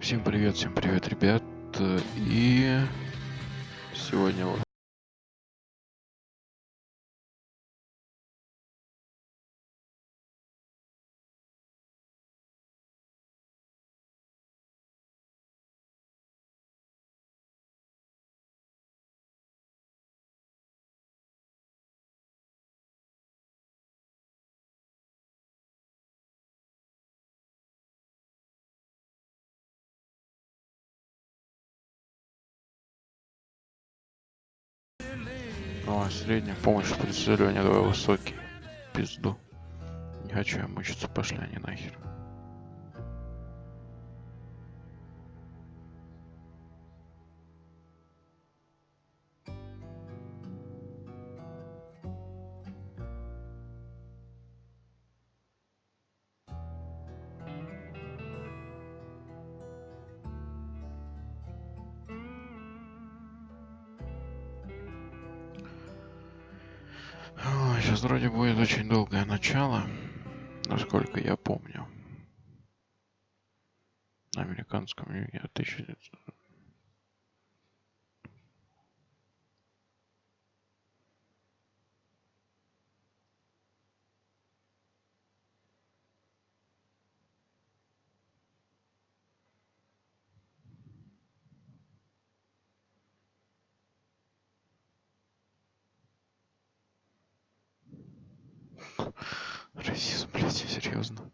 Всем привет, ребят. И сегодня вот средняя помощь в прицеливании, давай высокий. Пизду. Не хочу я мучиться, пошли они нахер. Сейчас вроде будет очень долгое начало, насколько я помню. На американском юге 1900. Расизм, блядь, серьезно.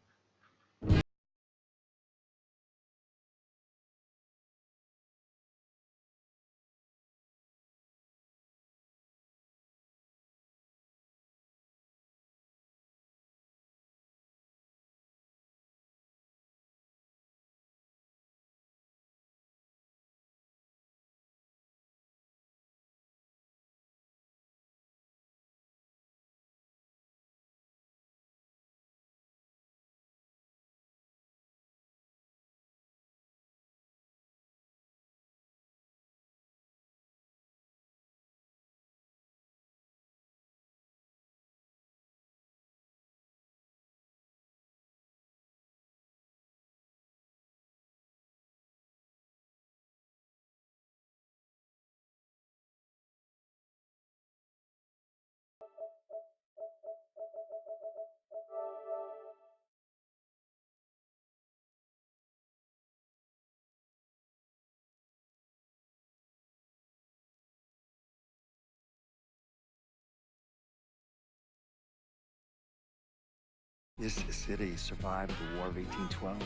This city survived the War of 1812,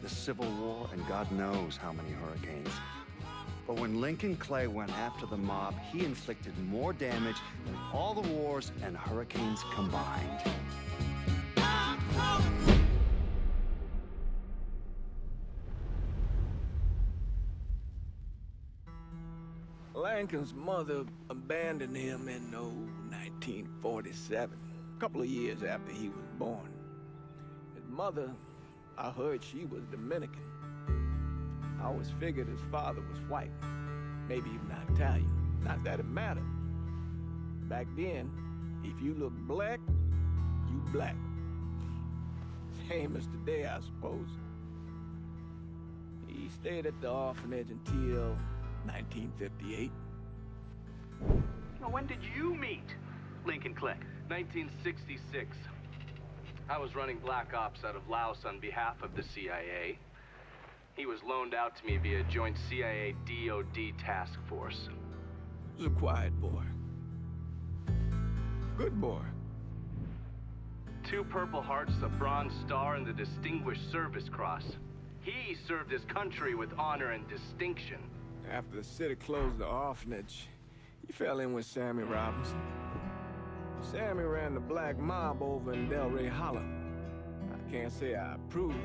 the Civil War, and God knows how many hurricanes. But when Lincoln Clay went after the mob, he inflicted more damage than all the wars and hurricanes combined. Lincoln's mother abandoned him in 1947, a couple of years after he was born. His mother, I heard she was Dominican. I always figured his father was white, maybe even Italian. Not that it mattered. Back then, if you look black, you black. Same as today, I suppose. He stayed at the orphanage until 1958. Now, when did you meet Lincoln Clay? 1966. I was running Black Ops out of Laos on behalf of the CIA. He was loaned out to me via joint CIA-DOD task force. He was a quiet boy. Good boy. 2 Purple Hearts, a Bronze Star, and the Distinguished Service Cross. He served his country with honor and distinction. After the city closed the orphanage, he fell in with Sammy Robinson. Sammy ran the black mob over in Delray Hollow. I can't say I approved,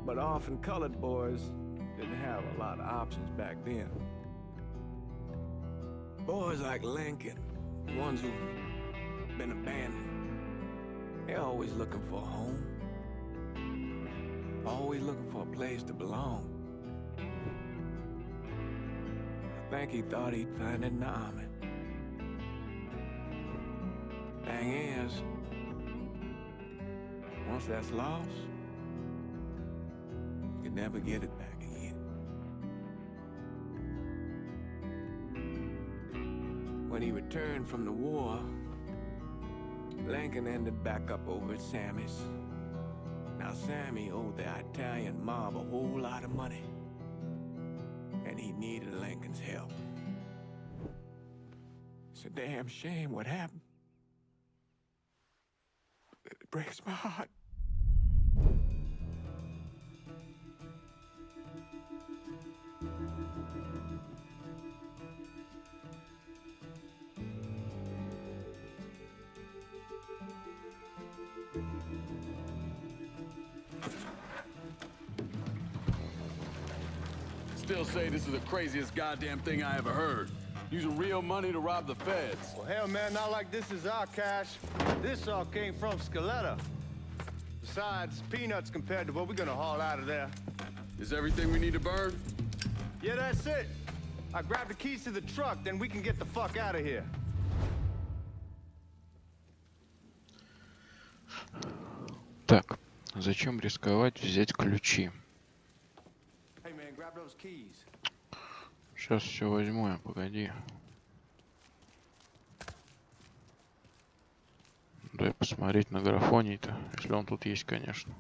but orphan colored boys didn't have a lot of options back then. Boys like Lincoln, the ones who've been abandoned, they're always looking for a home. Always looking for a place to belong. I think he thought he'd find it in the army. Thing is, once that's lost, you can never get it back. When he returned from the war, Lincoln ended back up over at Sammy's. Now, Sammy owed the Italian mob a whole lot of money, and he needed Lincoln's help. It's a damn shame what happened. It breaks my heart. Still say this is the craziest goddamn thing I ever heard. Using real money to rob the feds. Well, hell, man, not like this is our cash. This all came from Scaletta. Besides, peanuts compared to what we're gonna haul out of there. Is everything we need to burn? Yeah, that's it. I grabbed the keys to the truck, then we can get the fuck out of here. Так, зачем рисковать взять ключи? Hey, man, grab those keys. Сейчас все возьму я, погоди. Дай посмотреть на графоний-то, если он тут есть, конечно.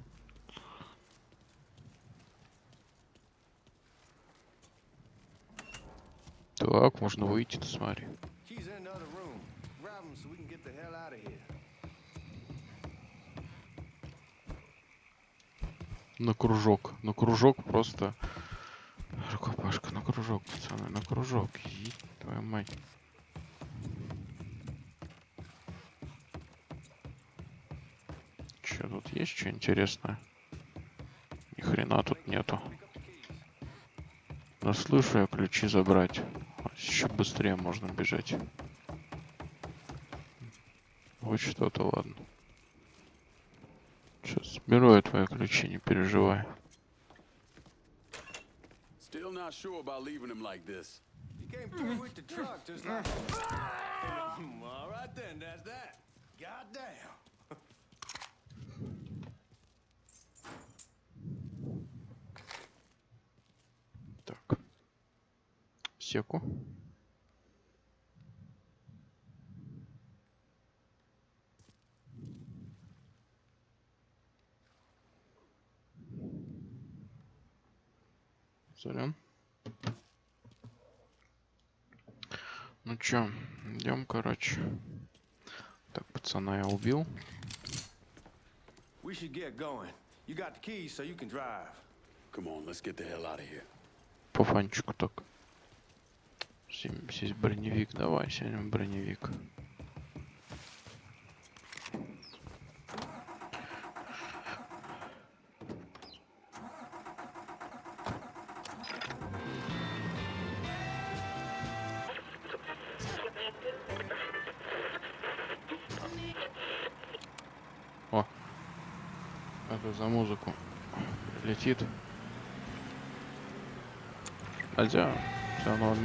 Так, можно выйти-то, смотри. Keys in another room. Grab them so we can get the hell out of here. На кружок просто... Рукопашка, на кружок, пацаны, на кружок. Ей, твою мать. Че, тут есть что интересное? Ни хрена тут нету. Но слышу я ключи забрать. Еще быстрее можно бежать. Вот что-то, ладно. Сейчас беру я твои ключи, не переживай. Still not sure about leaving him like this. You came through with the truck just like... All right then, that's that. Goddamn. Так. Секу. Сорян. Ну чё, идем, короче. Так, пацана я убил. We should get going. You got the keys so you can drive. Come on, let's get the hell out of here. По фанчику так. Сесть в броневик, давай, сядем в броневик. О, это за музыку летит. Хотя все равно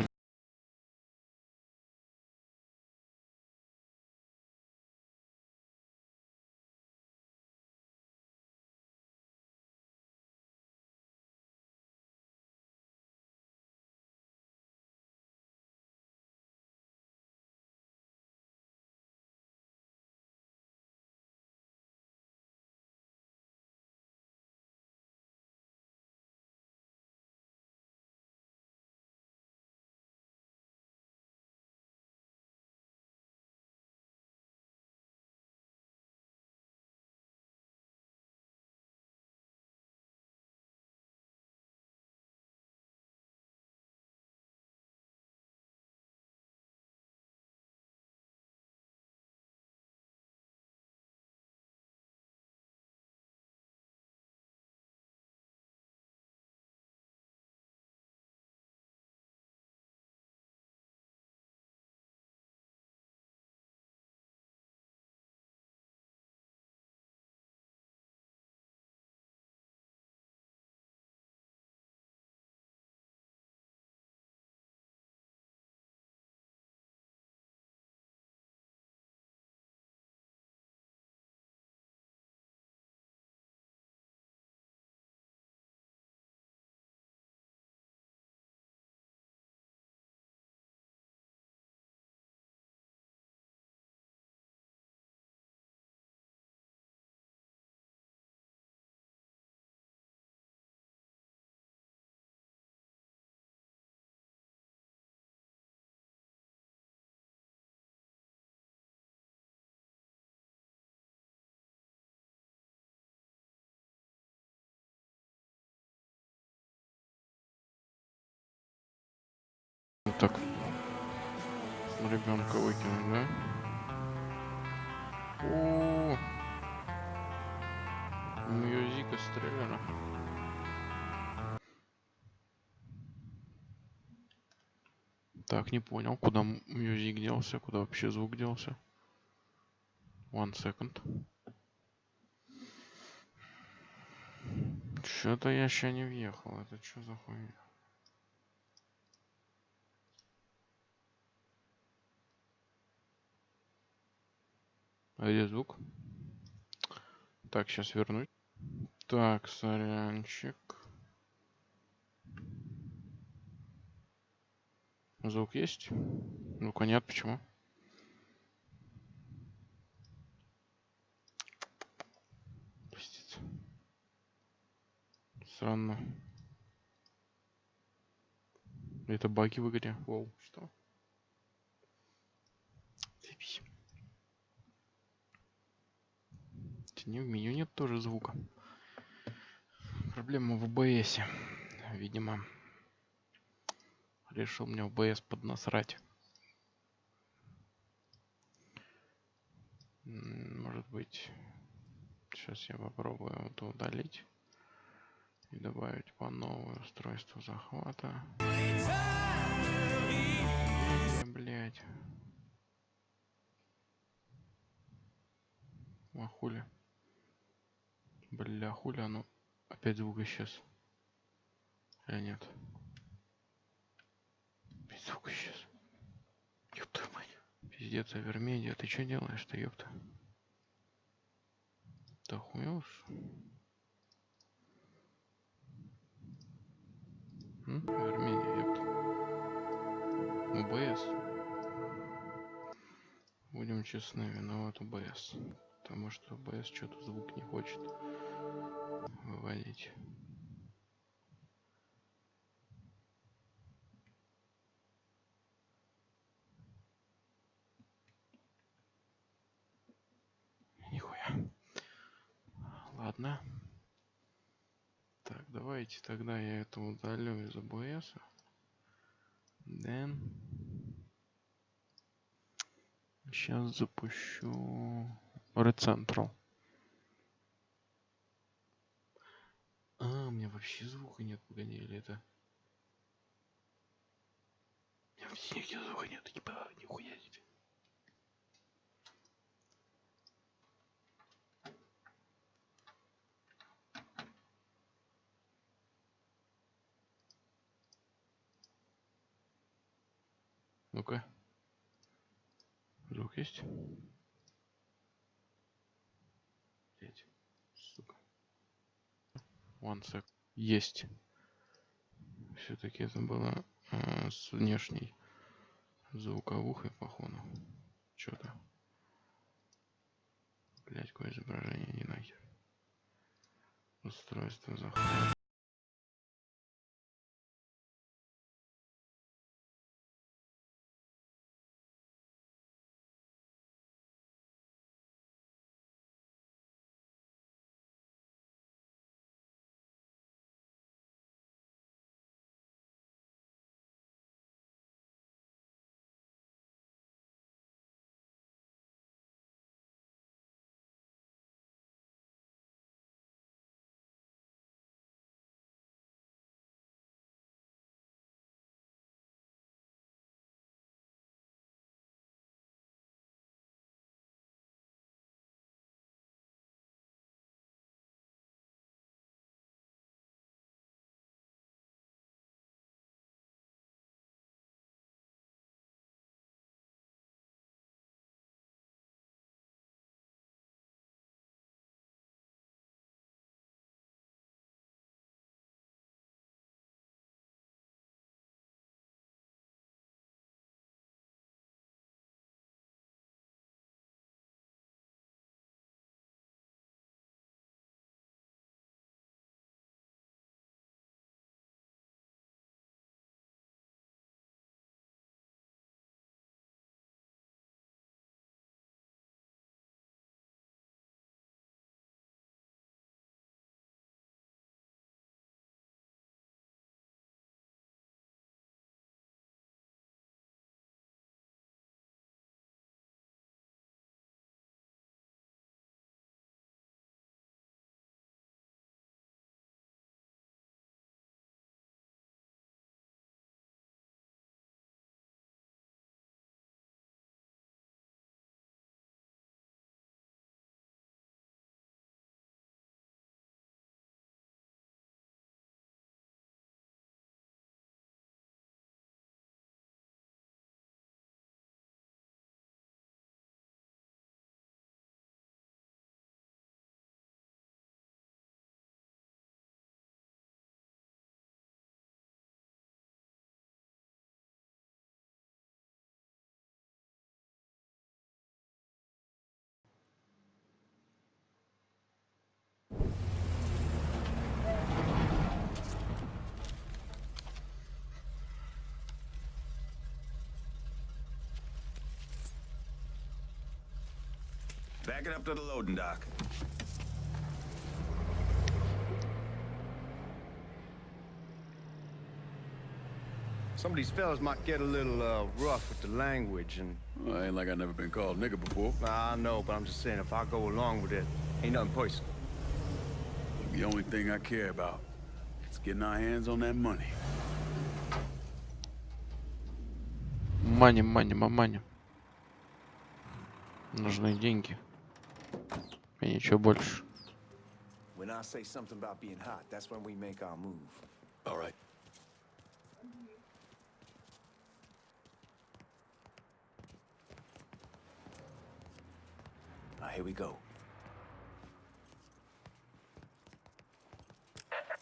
так ребенка выкинуть, да? О, мюзика стреляна. Так, не понял, куда мюзик делся, куда вообще звук делся. One second. Что-то я еще не въехал. Это что за хуйня? А где звук? Так, сейчас вернусь. Так, сорянчик. Звук есть? Звука нет, почему? Пиздец. Странно. Это баги в игре. Воу, что? Заебись. Не, в меню нет тоже звука. Проблема в OBS. Видимо. Решил мне OBS поднасрать. Может быть. Сейчас я попробую это удалить. И добавить по новое устройство захвата. Блять. А хули? Бля, хули оно? Опять звук исчез. Или нет? Опять звук исчез. Ёб твою мать. Пиздец, Авермедиа, ты что делаешь-то, ёпта? Да хуёшь? Авермедиа, ёпта. ОБС. Будем честны, виноват ОБС. Потому что ОБС что-то звук не хочет выводить. Нихуя. Ладно. Так, давайте тогда я это удалю из ОБС. Then. Сейчас запущу Red Central. А, у меня вообще звука нет, погоди, или это? У меня вообще нигде звука нет, ебать, нихуя себе. Ну-ка. Звук есть? Блять, сука. One sec. Есть. Все-таки это было с внешней звуковухой, походу. Что-то. Блять, какое изображение, не нахер. Устройство захвата. Back it up to the loading dock. Some of these fellas might get a little rough with the language, and Well, ain't like I never been called nigga before. I know, but I'm just saying if I go along with it, ain't nothing personal. The only thing I care about is getting our hands on that money. Мани. Нужны деньги. И ничего больше. When I say something about being hot, that's when we make our move. All right. Here we go.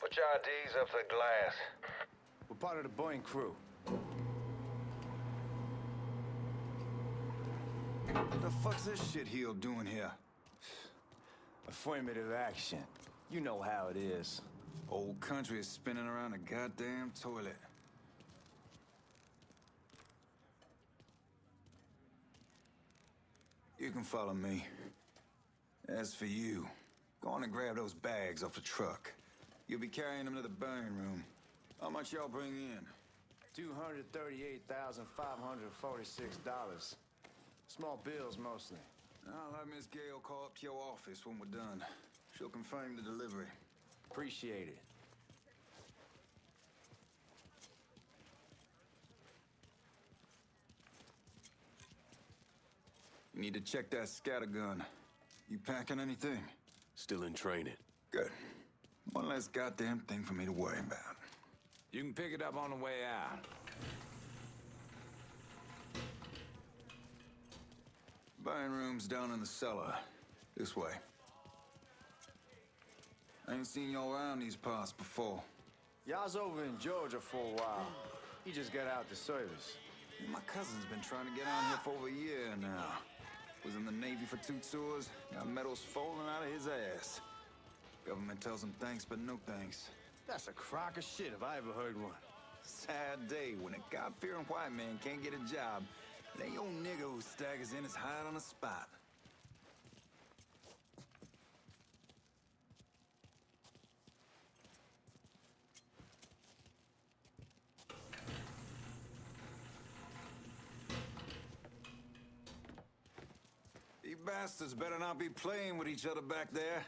Put your IDs up to the glass. We're part of the Boeing crew. What the fuck's this shitheel doing here? Affirmative action. You know how it is. Whole country is spinning around a goddamn toilet. You can follow me. As for you, go on and grab those bags off the truck. You'll be carrying them to the burning room. How much y'all bring in? $238,546. Small bills mostly. I'll have Miss Gale call up to your office when we're done. She'll confirm the delivery. Appreciate it. You need to check that scattergun. You packing anything? Still in training. Good. One less goddamn thing for me to worry about. You can pick it up on the way out. Buying rooms down in the cellar. This way. I ain't seen y'all around these parts before. Y'all's over in Georgia for a while. He just got out the service. My cousin's been trying to get on here for over a year now. Was in the Navy for 2 tours, got medals falling out of his ass. Government tells him thanks, but no thanks. That's a crock of shit if I ever heard one. Sad day when a God-fearing white man can't get a job. It ain't your nigga who staggers in his hide on the spot. You bastards better not be playing with each other back there.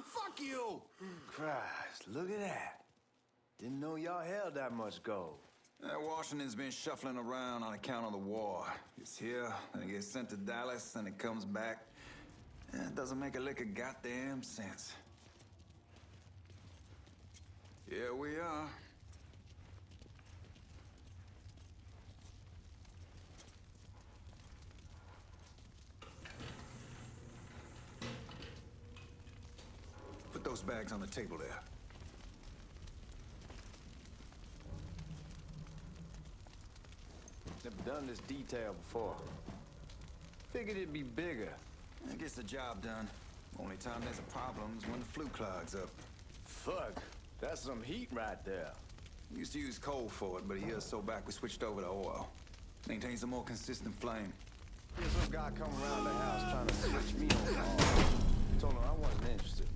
Fuck you! Christ, look at that. Didn't know y'all held that much gold. Washington's been shuffling around on account of the war. It's here, then it gets sent to Dallas, then it comes back. It doesn't make a lick of goddamn sense. Here we are. Put those bags on the table there. Never done this detail before. Figured it'd be bigger. It gets the job done. Only time there's a problem is when the flue clogs up. Fuck, that's some heat right there. We used to use coal for it, but a year or so back we switched over to oil. Maintains a more consistent flame. Here's some guy come around the house trying to switch me on oil. Told him I wasn't interested.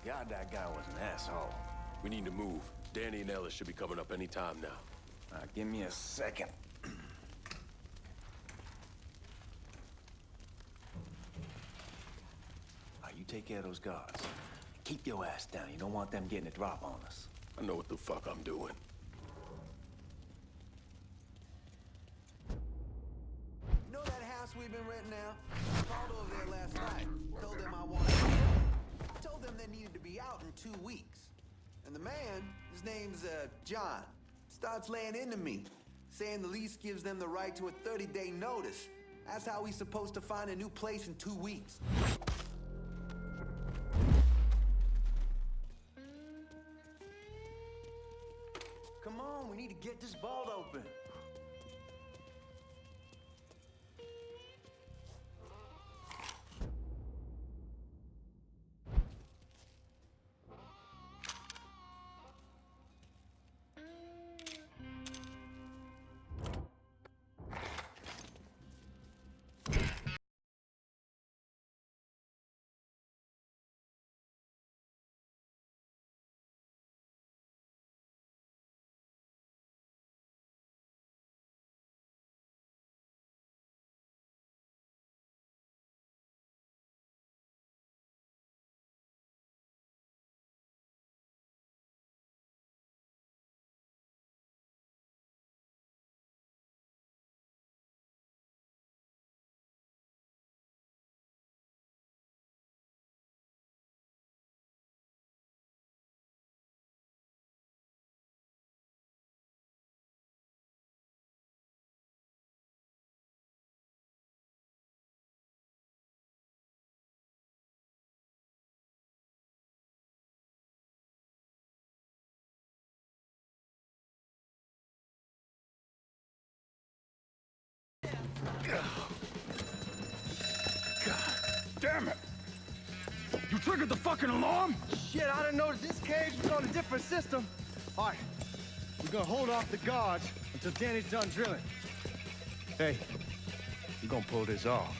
God, that guy was an asshole. We need to move. Danny and Ellis should be coming up any time now. Give me a second. You take care of those guards. Keep your ass down. You don't want them getting a drop on us. I know what the fuck I'm doing. You know that house we've been renting out? I called over there last night. Told them I wanted to sell. Told them they needed to be out in 2 weeks. And the man, his name's John, starts laying into me, saying the lease gives them the right to a 30-day notice. That's how he's supposed to find a new place in 2 weeks. Come on, we need to get this vault open. Damn it! You triggered the fucking alarm? Shit, I didn't notice this cage was on a different system. All right, we're gonna hold off the guards until Danny's done drilling. Hey, we're gonna pull this off.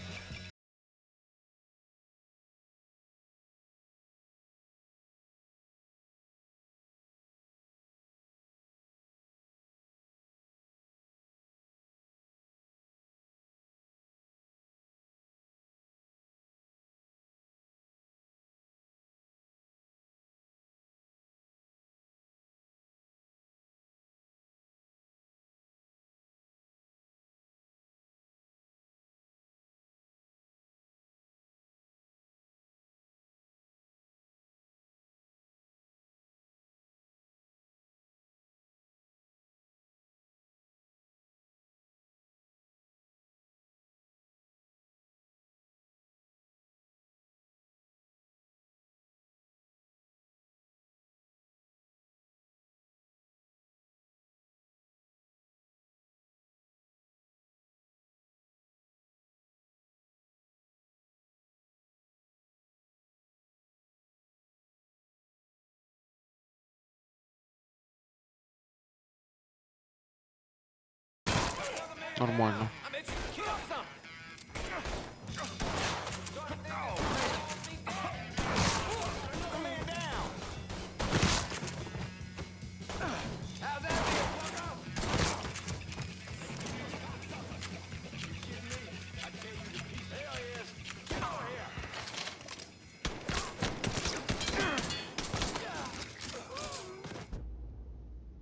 Нормально.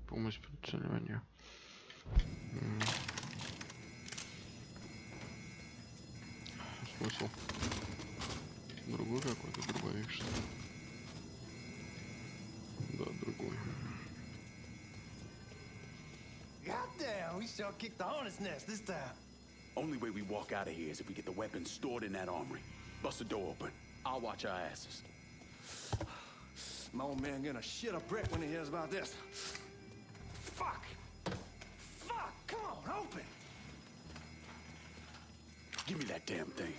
Помощь прицеливания. Смысл? Другой какой-то, другой, что ли? Да, другой. Goddamn, we sure kicked the hornet's nest this time. Only way we walk out of here is if we get the weapons stored in that armory. Bust the door open. I'll watch our asses. My old man gonna shit a brick when he hears about this. Fuck! Fuck! Come on, open! Give me that damn thing.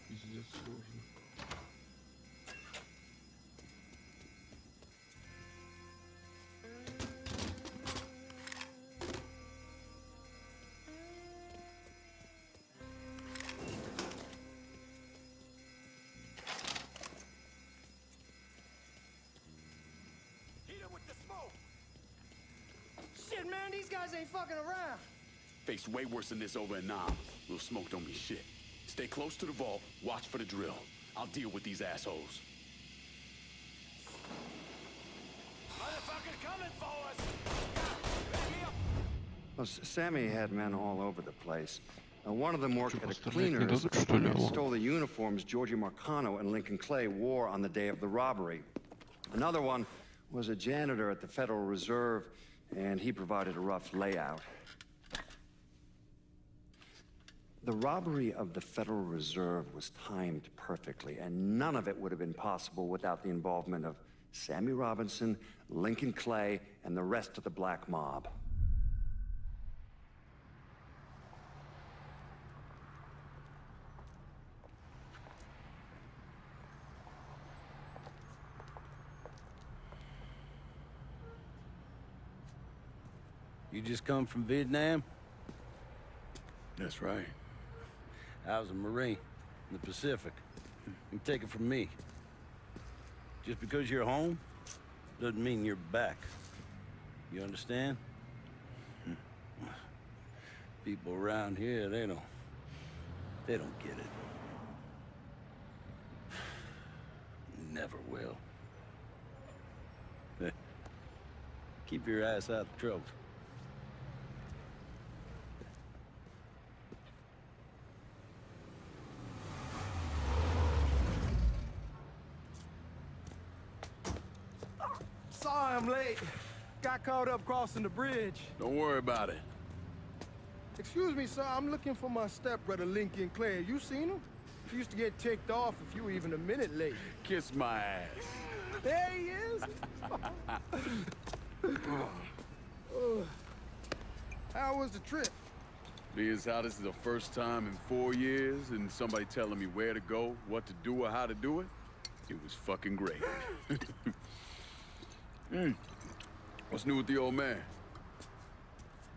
Пиздец сложно. Shit, man, these guys ain't fucking around. Face way worse than this over in Nam. Little smoke don't mean shit. Stay close to the vault. Watch for the drill. I'll deal with these assholes. Motherfucker coming for us! Well, Sammy had men all over the place. One of them worked at a пострелять не cleaner's дадут, что ли, and его? stole the uniforms Georgie Marcano and Lincoln Clay wore on the day of the robbery. Another one was a janitor at the Federal Reserve, and he provided a rough layout. The robbery of the Federal Reserve was timed perfectly, and none of it would have been possible without the involvement of Sammy Robinson, Lincoln Clay, and the rest of the black mob. You just come from Vietnam? That's right. I was a Marine in the Pacific. You take it from me. Just because you're home doesn't mean you're back. You understand? People around here, they don't get it. Never will. Keep your ass out of trouble. Sorry I'm late. Got caught up crossing the bridge. Don't worry about it. Excuse me, sir. I'm looking for my stepbrother, Lincoln Clay. You seen him? He used to get ticked off if you were even a minute late. Kiss my ass. There he is. How was the trip? Being how this is the first time in 4 years and somebody telling me where to go, what to do, or how to do it, it was fucking great. What's new with the old man?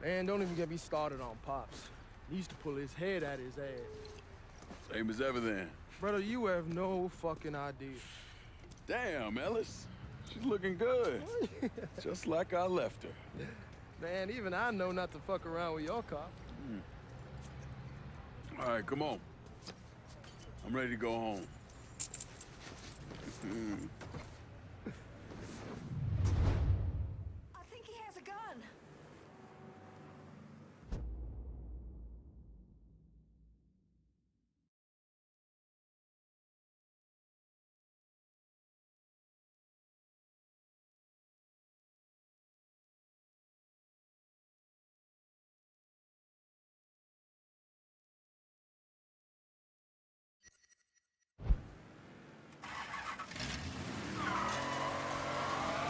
Man, don't even get me started on Pops. He used to pull his head out his ass. Same as ever then. Brother, you have no fucking idea. Damn, Ellis. She's looking good. Just like I left her. Man, even I know not to fuck around with your cop. All right, come on. I'm ready to go home. I think he has a gun.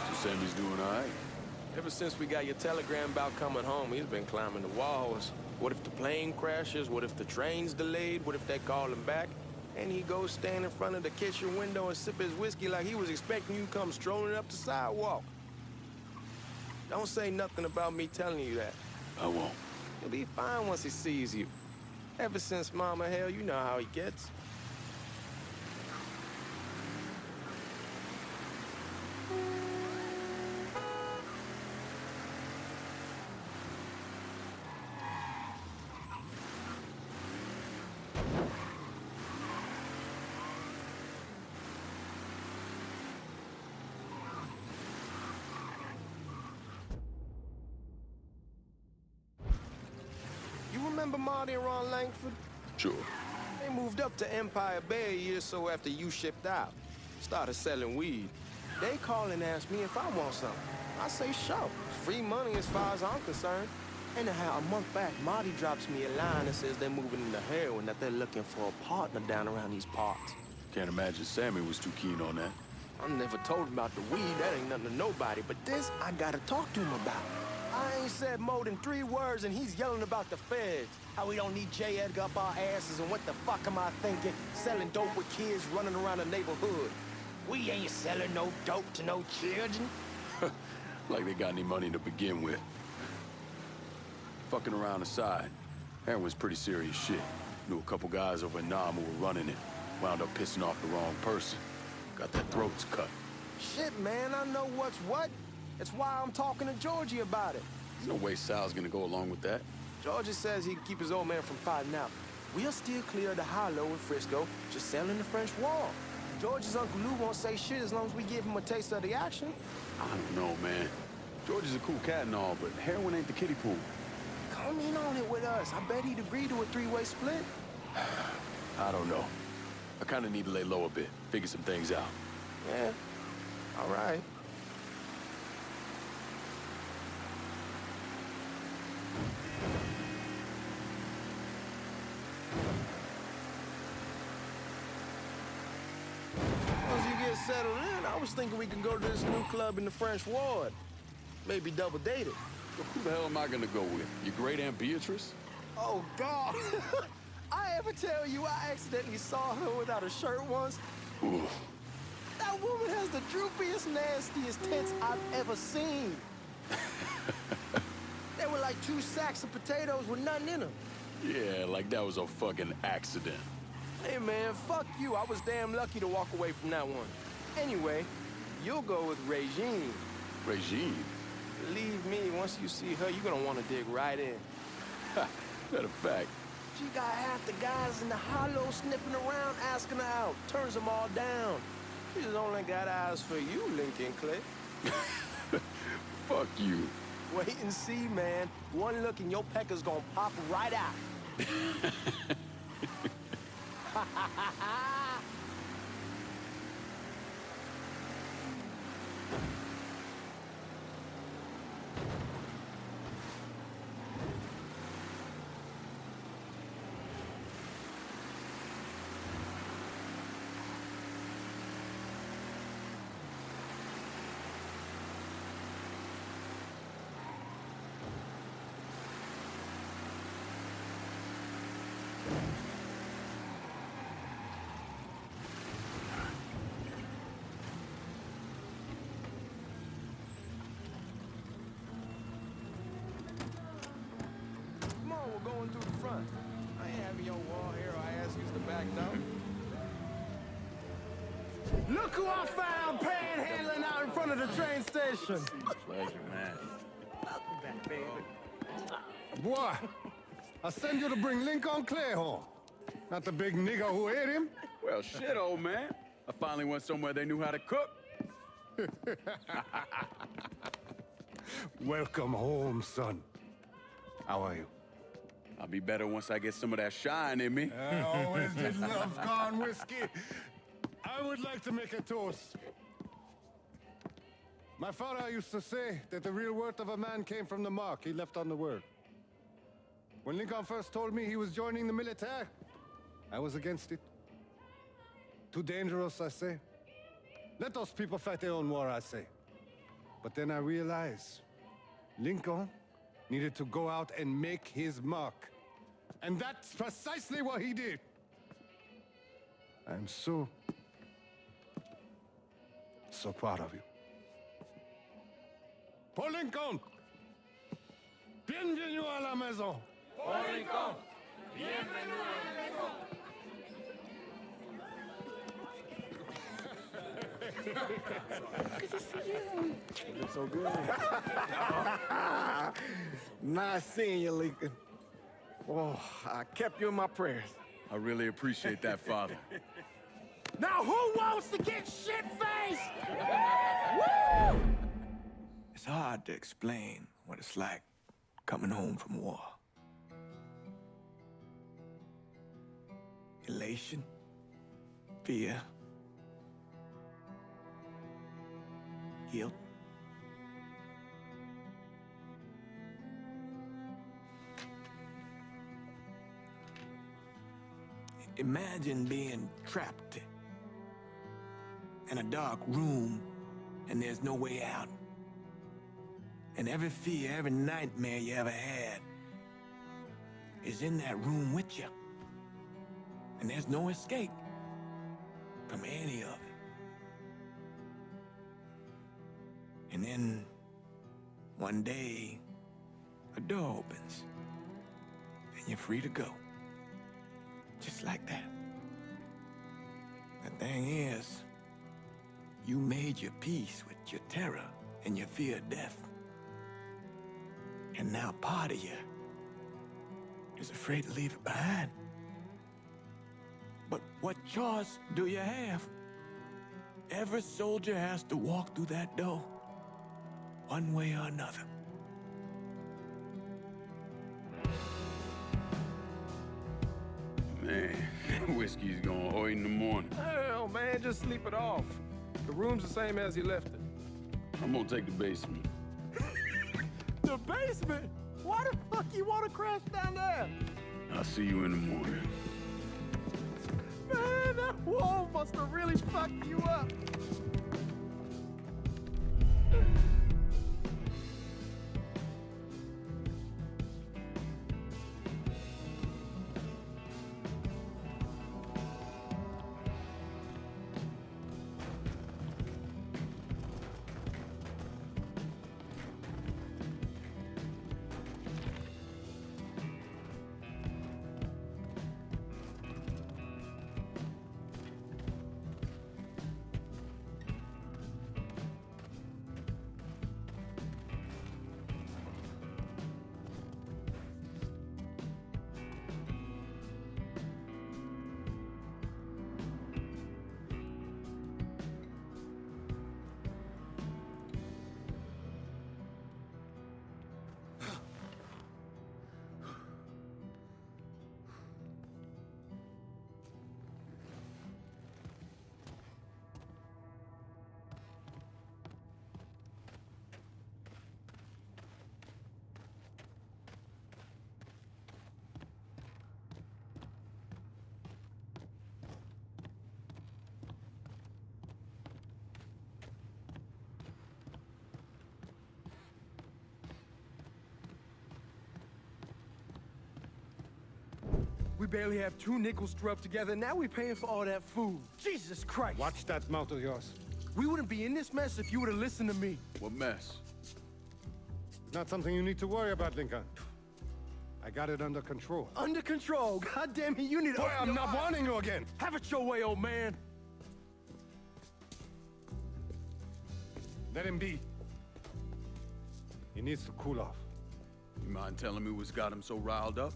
So Sammy's doing all right? Ever since we got your telegram about coming home, he's been climbing the walls. What if the plane crashes? What if the train's delayed? What if they call him back? And he goes stand in front of the kitchen window and sip his whiskey like he was expecting you to come strolling up the sidewalk. Don't say nothing about me telling you that. I won't. He'll be fine once he sees you. Ever since Mama Hell, you know how he gets. You remember Marty and Ron Langford? Sure. They moved up to Empire Bay a year or so after you shipped out. Started selling weed. They call and ask me if I want something. I say sure. It's free money as far as I'm concerned. Anyhow, a month back, Marty drops me a line that says they're moving into heroin, that they're looking for a partner down around these parts. Can't imagine Sammy was too keen on that. I never told him about the weed. That ain't nothing to nobody. But this, I gotta talk to him about. I ain't said more than 3 words, and he's yelling about the feds. How we don't need J. Edgar up our asses, and what the fuck am I thinking? Selling dope with kids running around the neighborhood. We ain't selling no dope to no children. Like they got any money to begin with. Fucking around aside, heroin's pretty serious shit. Knew a couple guys over in Nam who were running it. Wound up pissing off the wrong person. Got their throats cut. Shit, man, I know what's what. That's why I'm talking to Georgie about it. There's no way Sal's gonna go along with that. Georgie says he can keep his old man from fighting out. We'll still clear the hollow in Frisco, just selling the French Wall. George's Uncle Lou won't say shit as long as we give him a taste of the action. I don't know, man. George is a cool cat and all, but heroin ain't the kiddie pool. Come in on it with us. I bet he'd agree to a 3-way split. I don't know. I kind of need to lay low a bit, figure some things out. Yeah, all right. Once you get settled in, I was thinking we could go to this new club in the French Ward. Maybe double date it. But who the hell am I gonna go with? Your great Aunt Beatrice? Oh, God. I ever tell you I accidentally saw her without a shirt once? Ooh. That woman has the droopiest, nastiest tits I've ever seen. They were like 2 sacks of potatoes with nothing in them. Yeah, like that was a fucking accident. Hey, man, fuck you. I was damn lucky to walk away from that one. Anyway, you'll go with Regine. Regine? Believe me, once you see her, you're gonna want to dig right in. Matter of fact. She got half the guys in the hollow sniffing around, asking her out. Turns them all down. She's only got eyes for you, Lincoln Clay. Fuck you. Wait and see, man. One look and your pecker's gonna pop right out. going through the front. I ain't having your war hero asses to back down. Look who I found panhandling out in front of the train station. Pleasure, man. Boy, I send you to bring Lincoln Clay home. Not the big nigger who ate him. Well, shit, old man. I finally went somewhere they knew how to cook. Welcome home, son. How are you? I'll be better once I get some of that shine in me. I always did love corn whiskey. I would like to make a toast. My father used to say that the real worth of a man came from the mark he left on the world. When Lincoln first told me he was joining the military, I was against it. Too dangerous, I say. Let those people fight their own war, I say. But then I realized Lincoln needed to go out and make his mark. And that's precisely what he did. I'm so proud of you. Paul Lincoln! Bienvenue à la maison! Paul Lincoln, bienvenue à la maison. You look so good. Nice seeing you, Lincoln. Oh, I kept you in my prayers. I really appreciate that, Father. Now who wants to get shit-faced? Woo! It's hard to explain what it's like coming home from war. Elation, fear, guilt. Imagine being trapped in a dark room and there's no way out. And every fear, every nightmare you ever had is in that room with you. And there's no escape from any of it. And then one day, a door opens and you're free to go. Just like that. The thing is, you made your peace with your terror and your fear of death. And now part of you is afraid to leave it behind. But what choice do you have? Every soldier has to walk through that door, one way or another. Man, whiskey's gonna hoy in the morning. Hell, man, just sleep it off. The room's the same as you left it. I'm gonna take the basement. The basement? Why the fuck you want to crash down there? I'll see you in the morning. Man, that wall must have really fucked you up. We barely have 2 nickels to rub together. Now we're paying for all that food. Jesus Christ. Watch that mouth of yours. We wouldn't be in this mess if you would have listened to me. What mess? It's not something you need to worry about, Lincoln. I got it under control. Under control? God damn it, you need to... Boy, I'm not warning you again! Have it your way, old man. Let him be. He needs to cool off. You mind telling me what's got him so riled up?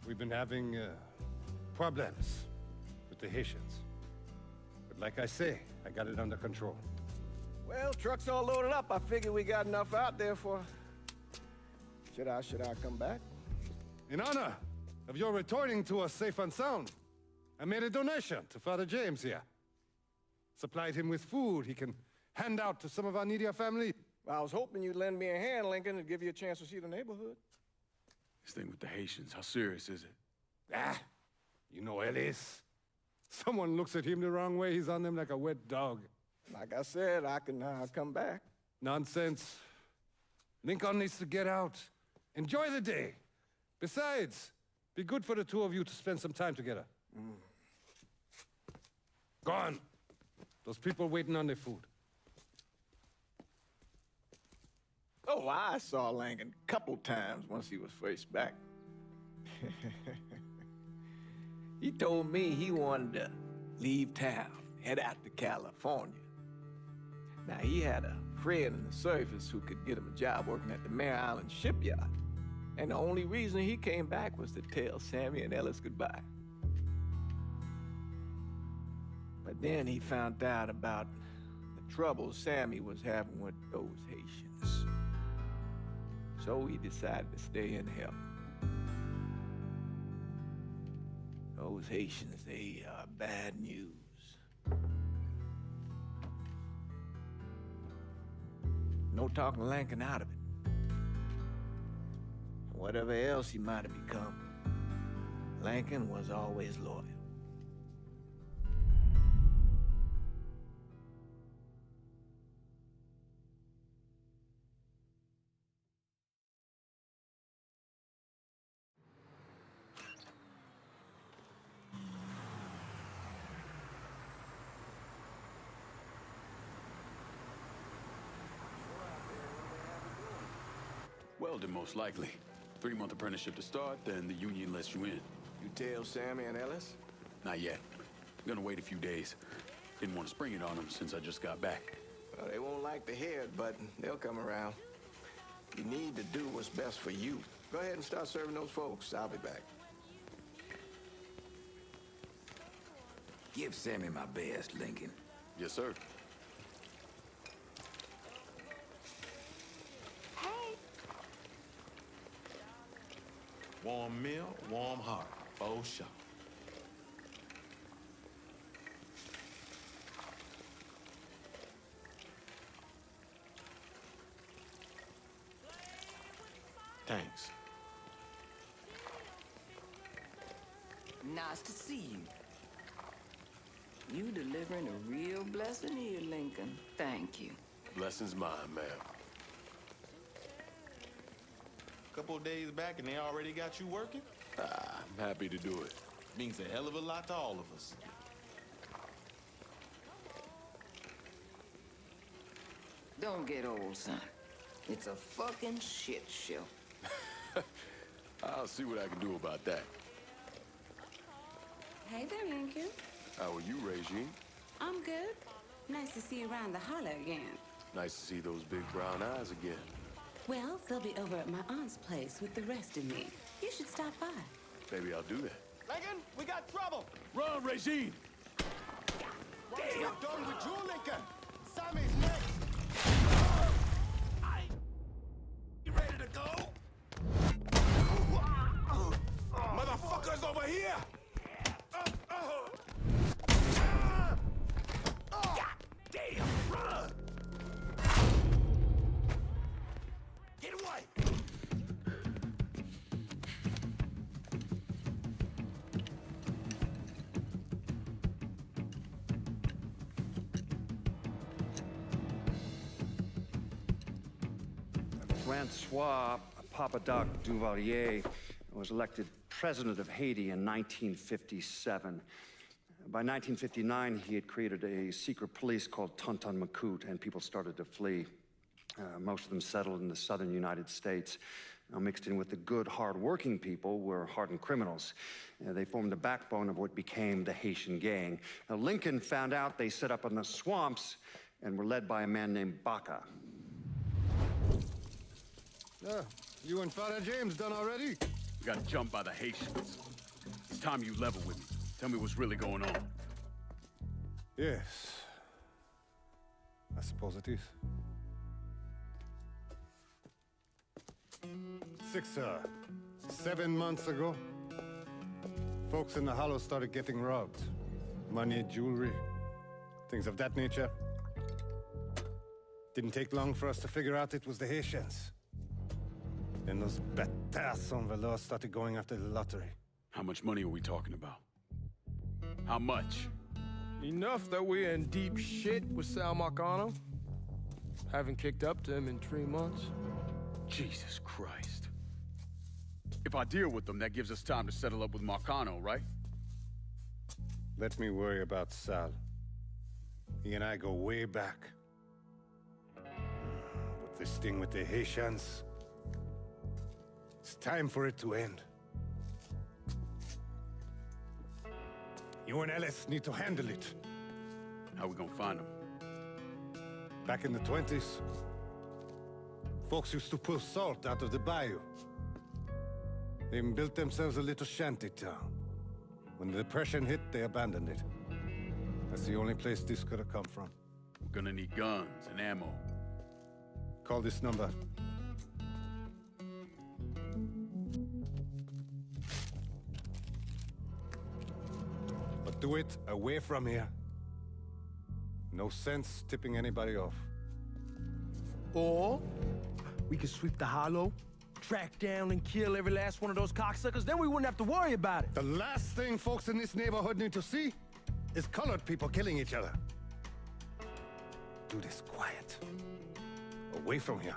We've been having problems with the Haitians. But like I say, I got it under control. Well, truck's all loaded up. I figure we got enough out there for... Should I come back? In honor of your returning to us safe and sound, I made a donation to Father James here. Supplied him with food he can hand out to some of our needier family. Well, I was hoping you'd lend me a hand, Lincoln, and give you a chance to see the neighborhood. This thing with the Haitians, how serious is it? Ah, you know Ellis. Someone looks at him the wrong way, he's on them like a wet dog. Like I said, I can come back. Nonsense. Lincoln needs to get out. Enjoy the day. Besides, be good for the two of you to spend some time together. Go on. Those people waiting on their food. Oh, I saw Lincoln a couple times once he was first back. He told me he wanted to leave town, head out to California. Now, he had a friend in the service who could get him a job working at the Mare Island shipyard. And the only reason he came back was to tell Sammy and Ellis goodbye. But then he found out about the trouble Sammy was having with those Haitians. So he decided to stay and help. Those Haitians, they are bad news. No talking Lincoln out of it. Whatever else he might have become, Lincoln was always loyal. Welding, most likely. 3-month apprenticeship to start, then the union lets you in. You tell Sammy and Ellis? Not yet. I'm gonna wait a few days. Didn't want to spring it on them since I just got back. Well, they won't like to hear it, but they'll come around. You need to do what's best for you. Go ahead and start serving those folks. I'll be back. Give Sammy my best, Lincoln. Yes, sir. Warm meal, warm heart, for sure. Thanks. Nice to see you. You delivering a real blessing here, Lincoln. Thank you. Blessings mine, ma'am. Couple of days back and they already got you working? I'm happy to do it. Means a hell of a lot to all of us. Don't get old, son. It's a fucking shit show. I'll see what I can do about that. Hey there, Lincoln. How are you, Regine? I'm good. Nice to see you around the holler again. Nice to see those big brown eyes again. Well, they'll be over at my aunt's place with the rest of me. You should stop by. Maybe I'll do that. Lincoln, we got trouble! Run, Regine! Damn! You're done with you, Lincoln! Sammy's next! You ready to go? Motherfuckers over here! God damn, run! Get away! Francois Papadoc Duvalier was elected president of Haiti in 1957. By 1959, he had created a secret police called Tonton Macoute, and people started to flee. Most of them settled in the southern United States. Now, mixed in with the good, hard-working people were hardened criminals. They formed the backbone of what became the Haitian gang. Now, Lincoln found out they set up in the swamps and were led by a man named Baca. You and Father James done already? We got jumped by the Haitians. It's time you level with me. Tell me what's really going on. Yes. I suppose it is. 7 months ago, folks in the Hollow started getting robbed. Money, jewelry, things of that nature. Didn't take long for us to figure out it was the Haitians. Then those bâtards en velours started going after the lottery. How much money are we talking about? How much? Enough that we're in deep shit with Sal Marcano. Haven't kicked up to him in 3 months. Jesus Christ. If I deal with them, that gives us time to settle up with Marcano, right? Let me worry about Sal. He and I go way back. But this thing with the Haitians, it's time for it to end. You and Ellis need to handle it. How we gonna find them? Back in the 20s, folks used to pull salt out of the bayou. They even built themselves a little shanty town. When the Depression hit, they abandoned it. That's the only place this could have come from. We're gonna need guns and ammo. Call this number. But do it away from here. No sense tipping anybody off. Or we could sweep the Hollow, track down and kill every last one of those cocksuckers, then we wouldn't have to worry about it. The last thing folks in this neighborhood need to see is colored people killing each other. Do this quiet. Away from here.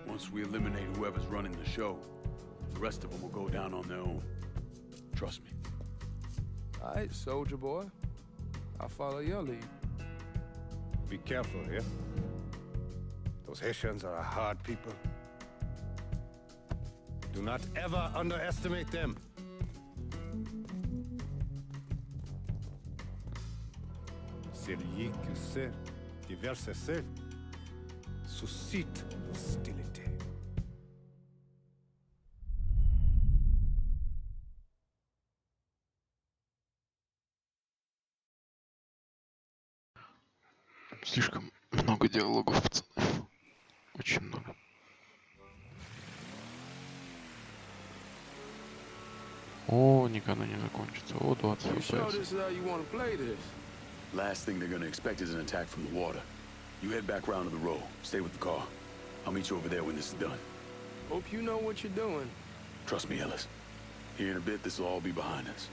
Once we eliminate whoever's running the show, the rest of them will go down on their own. Trust me. All right, soldier boy. I'll follow your lead. Be careful here. Those Haitians are a hard people. Do not ever underestimate them. Celui qui sait diverser seul suscite l'hostilité. Слишком много диалогов, пацаны. Очень много. О, никогда не закончится. О, 20 You sure FPS. this is how you want to play this? Last thing they're gonna expect is an attack from the water. You head back round to the road. Stay with the car. I'll meet you over there when this is done. Hope you know what you're doing. Trust me, Ellis. Here in a bit, this will all be behind us.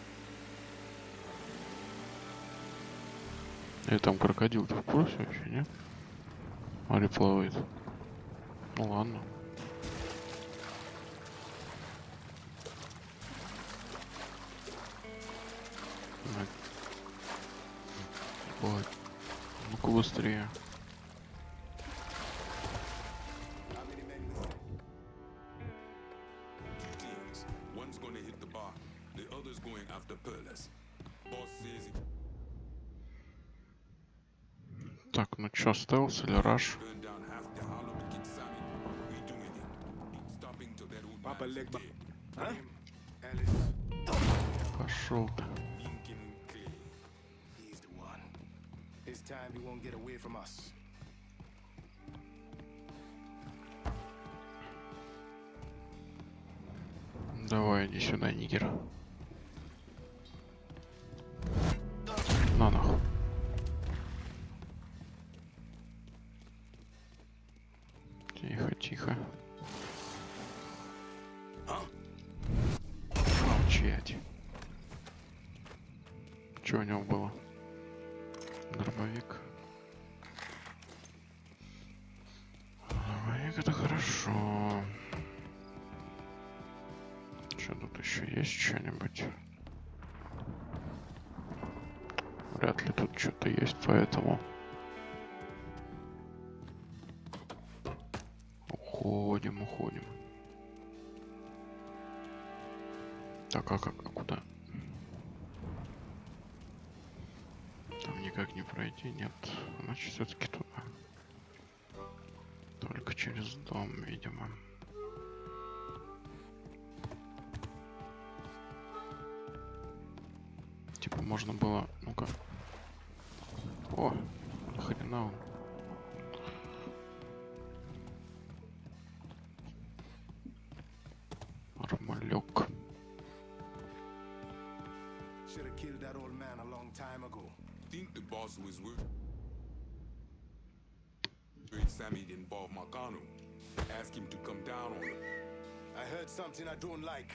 Там крокодил-то в курсе вообще, нет? Ари плавает. Ну ладно. Ой. Ну-ка быстрее. One's gonna hit the bar, the other's going after Perlas. Boss says it. Так, ну чё, стелс или раш? Burn down half the hollow to get Sammy. We doing it. Stopping till that old Papa man leg is back. dead. Huh? Пошел ты. Lincoln Clay. He's the one. This time he won't get away from us. Давай, иди сюда, нигер. На нахуй. Тихо, тихо. Молчать. Что у него было? Дробовик. Дробовик это хорошо. Что тут еще есть что-нибудь? Вряд ли тут что-то есть, поэтому Уходим, уходим. Так, а куда? Там никак не пройти, нет. Значит, все-таки туда. Только через дом, видимо. Типа можно было... Ну-ка. О, нахрена он. Армалек. Should have killed that old man a long time ago. Think the boss was worried Sammy involved Marcano. Ask him to come down on him. I heard something I don't like.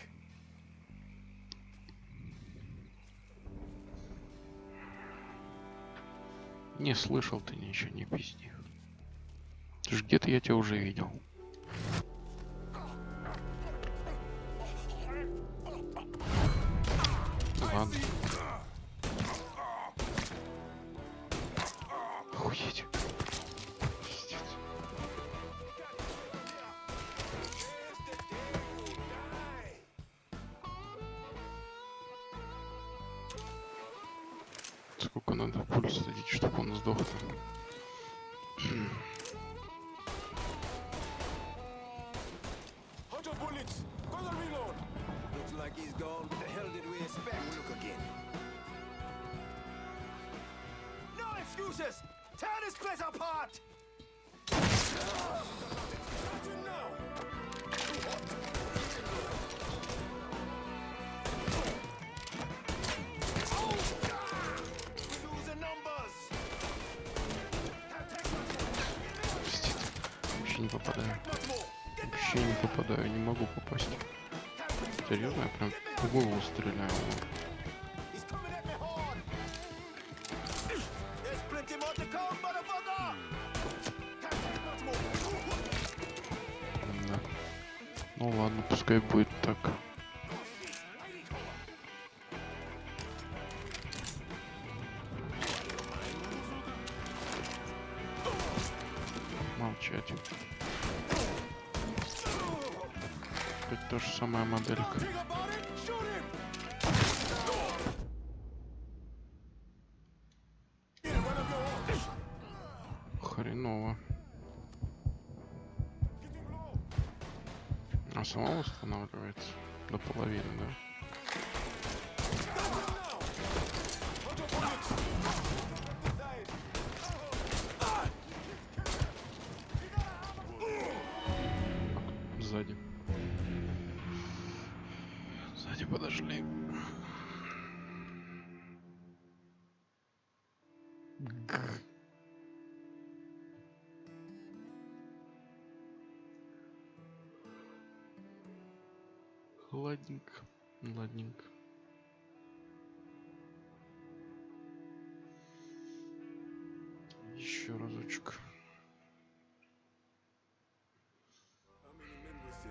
Не слышал ты ничего, не пизди. Ты ж где-то я тебя уже видел. Ладно. Охуеть. Пиздец. Сколько надо пуль садить, чтобы он сдох. Like he's gone. What the hell did we expect? Look again. No excuses! Tear this place apart! Вообще не попадаю. Вообще не попадаю, не могу попасть. Серьезно, я прям в голову стреляю. Да. Ну ладно, пускай будет так. Молчать. Опять та же самая моделька. Хреново. А сама восстанавливается до половины, да? Сзади. Сзади подошли. Ладненько, ладненько. Еще разочек.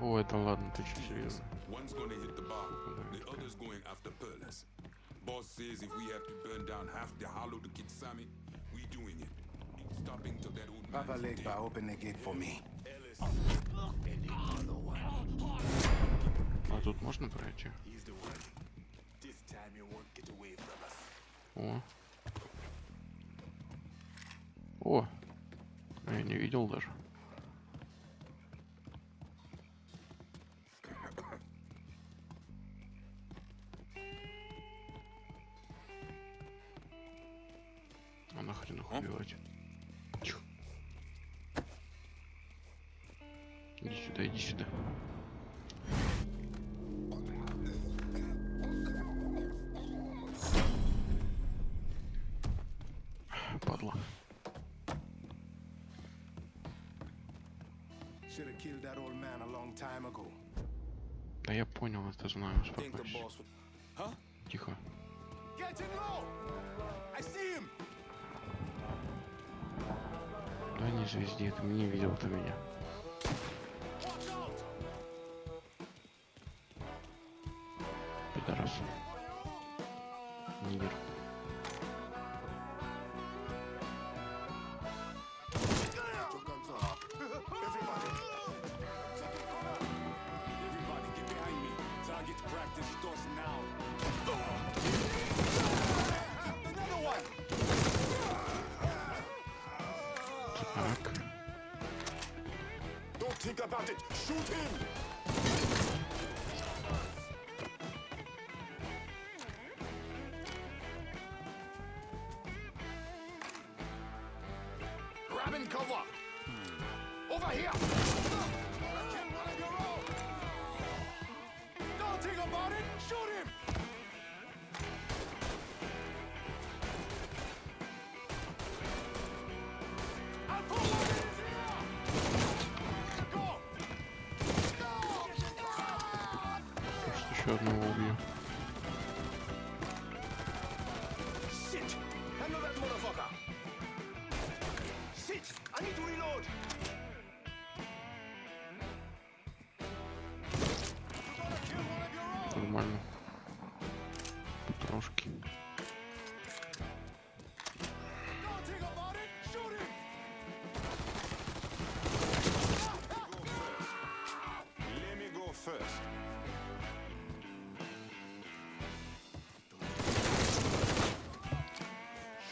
О, это ладно, ты что, серьезно? One's gonna hit the bar, the other's going after Perlas. Boss says if we have to burn down half the hollow to get Sammy, we doing it. Ain't stopping till that old Papa Legba, open the gate for me. А тут можно пройти? О. О. Я не видел даже. А нахрен их убивать? Чё? Иди сюда, иди сюда. Падла. Should have killed that old man a long time ago. Да я понял, это знаю, успокойся. Тихо. Да не звезди, ты не видел ты меня. Пидорас. Нигер. think about it. Shoot him! Grab and cover! Over here! Kill one of your own! Don't think about it! Shoot him! I'll pull one in his ear! Go! Просто еще одного убью. Shit! Handle that motherfucker! Shit! I need to reload! Нормально. Трошки. Let me go first.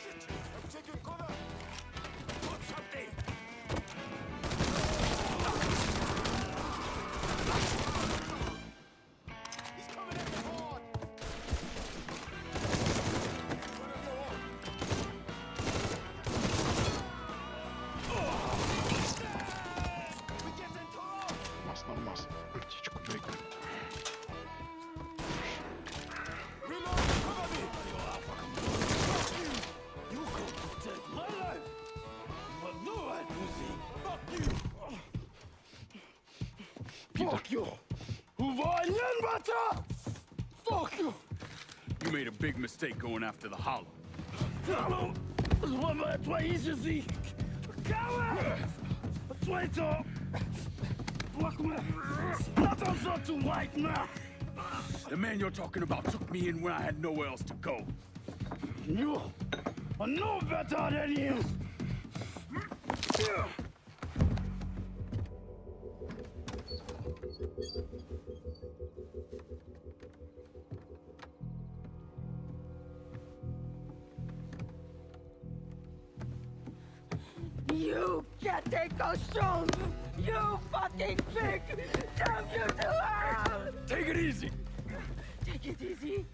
Shit! I'm taking cover! Put something! He's coming at me hard! One of your own! We get into roll! Нормас. Птичку дай-ка. Reload! Cover me! Fuck you! You could protect my life! You have no right, pussy! Fuck you! Fuck you! Fuck you! You made a big mistake going after the Hollow. Hallo, твои язык! Coward! Traitor! Not also to white man! The man you're talking about took me in when I had nowhere else to go. You are no better than him! You can't take us strong! You fucking pig! Damn you to hell! Take it easy! Take it easy!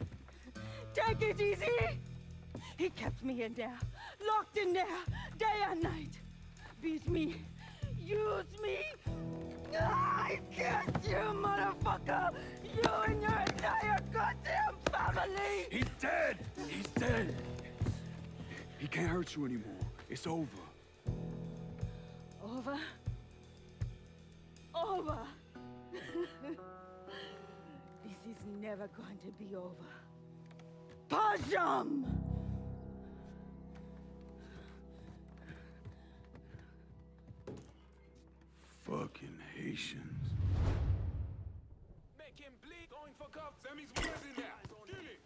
Take it easy! He kept me in there, locked in there, day and night. Beat me, use me. I guess you, motherfucker! You and your entire goddamn family! He's dead! He's dead! He can't hurt you anymore. It's over. Over? Over! This is never going to be over. Pajam! Fucking Haitians. Make him bleed, going for cover. Sammy's boys in there. Kill him. Over here.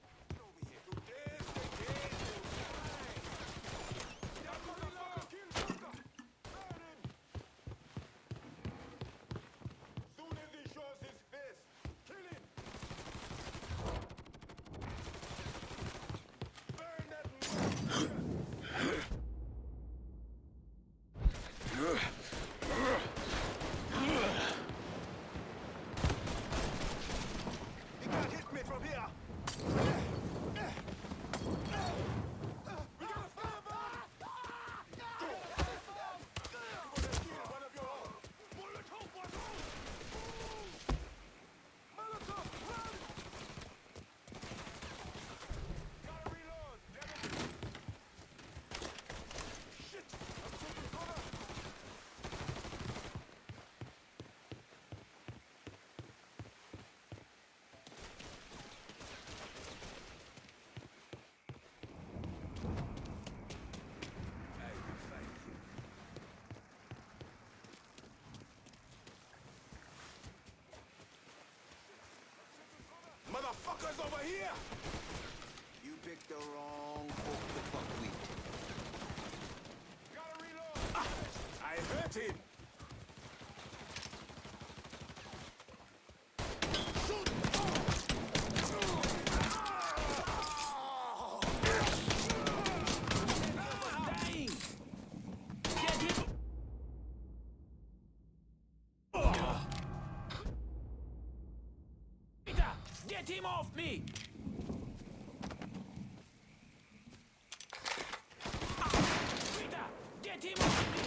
You dead, they dead, you die. That motherfucker, kill Tucker. Burn him. Soon as he shows his face, kill him. Burn that motherfucker. He can't hit me from here. We got a fireball. One of your own. Molotov was on. Molotov, run! Gotta reload. Shit! I'm taking cover. Motherfuckers over here! You picked the wrong hook to fuck with. Gotta reload. I hurt him! Get him off me! Rita, get him off me!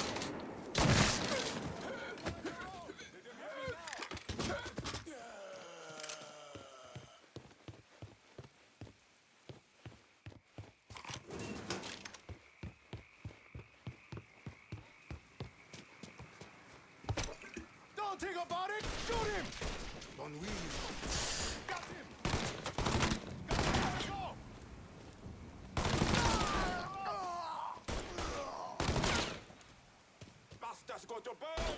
Don't think about it! Shoot him! Bon oui. Got him! Go! Bastard's got to burn!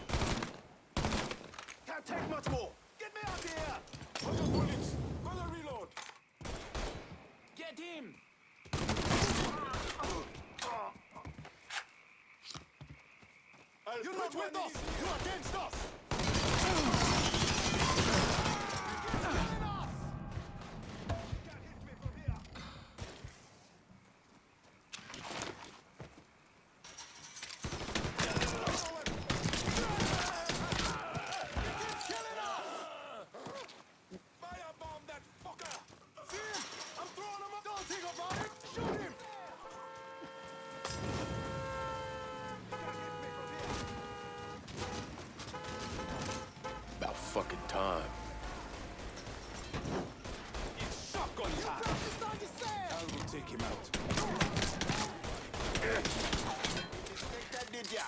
Can't take much more! Get me out here! Hold your bullets! Gonna reload! Get him! You're not with us! You're against us! Firebomb that fucker! See him? I'm throwing him up! Don't think about it! Shoot him! About fucking time. It's shotgun time! I will take him out. Take that, did ya?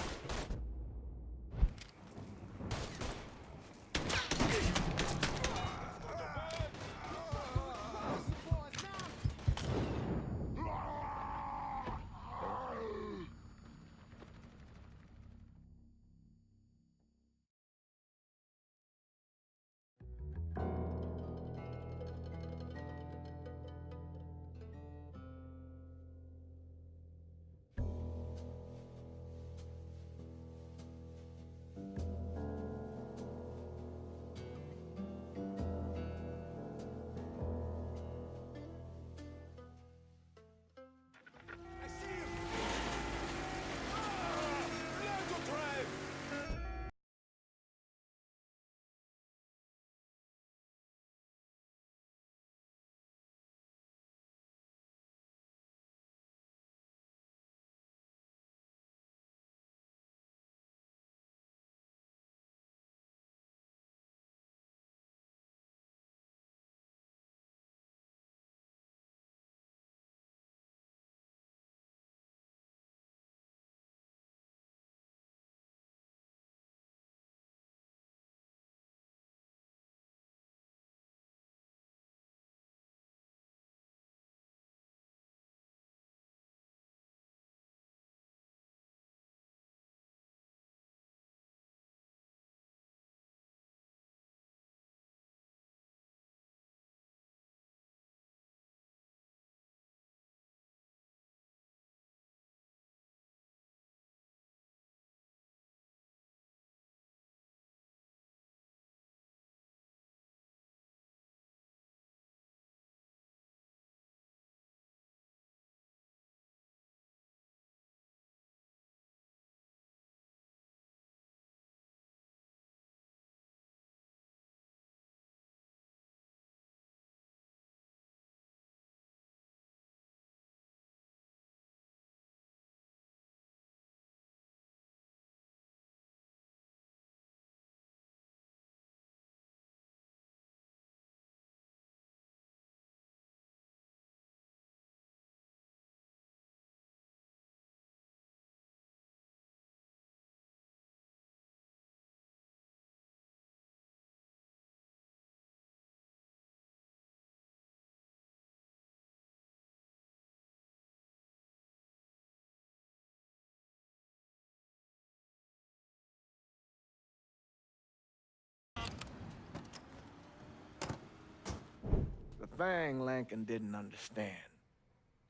The thing Lincoln didn't understand,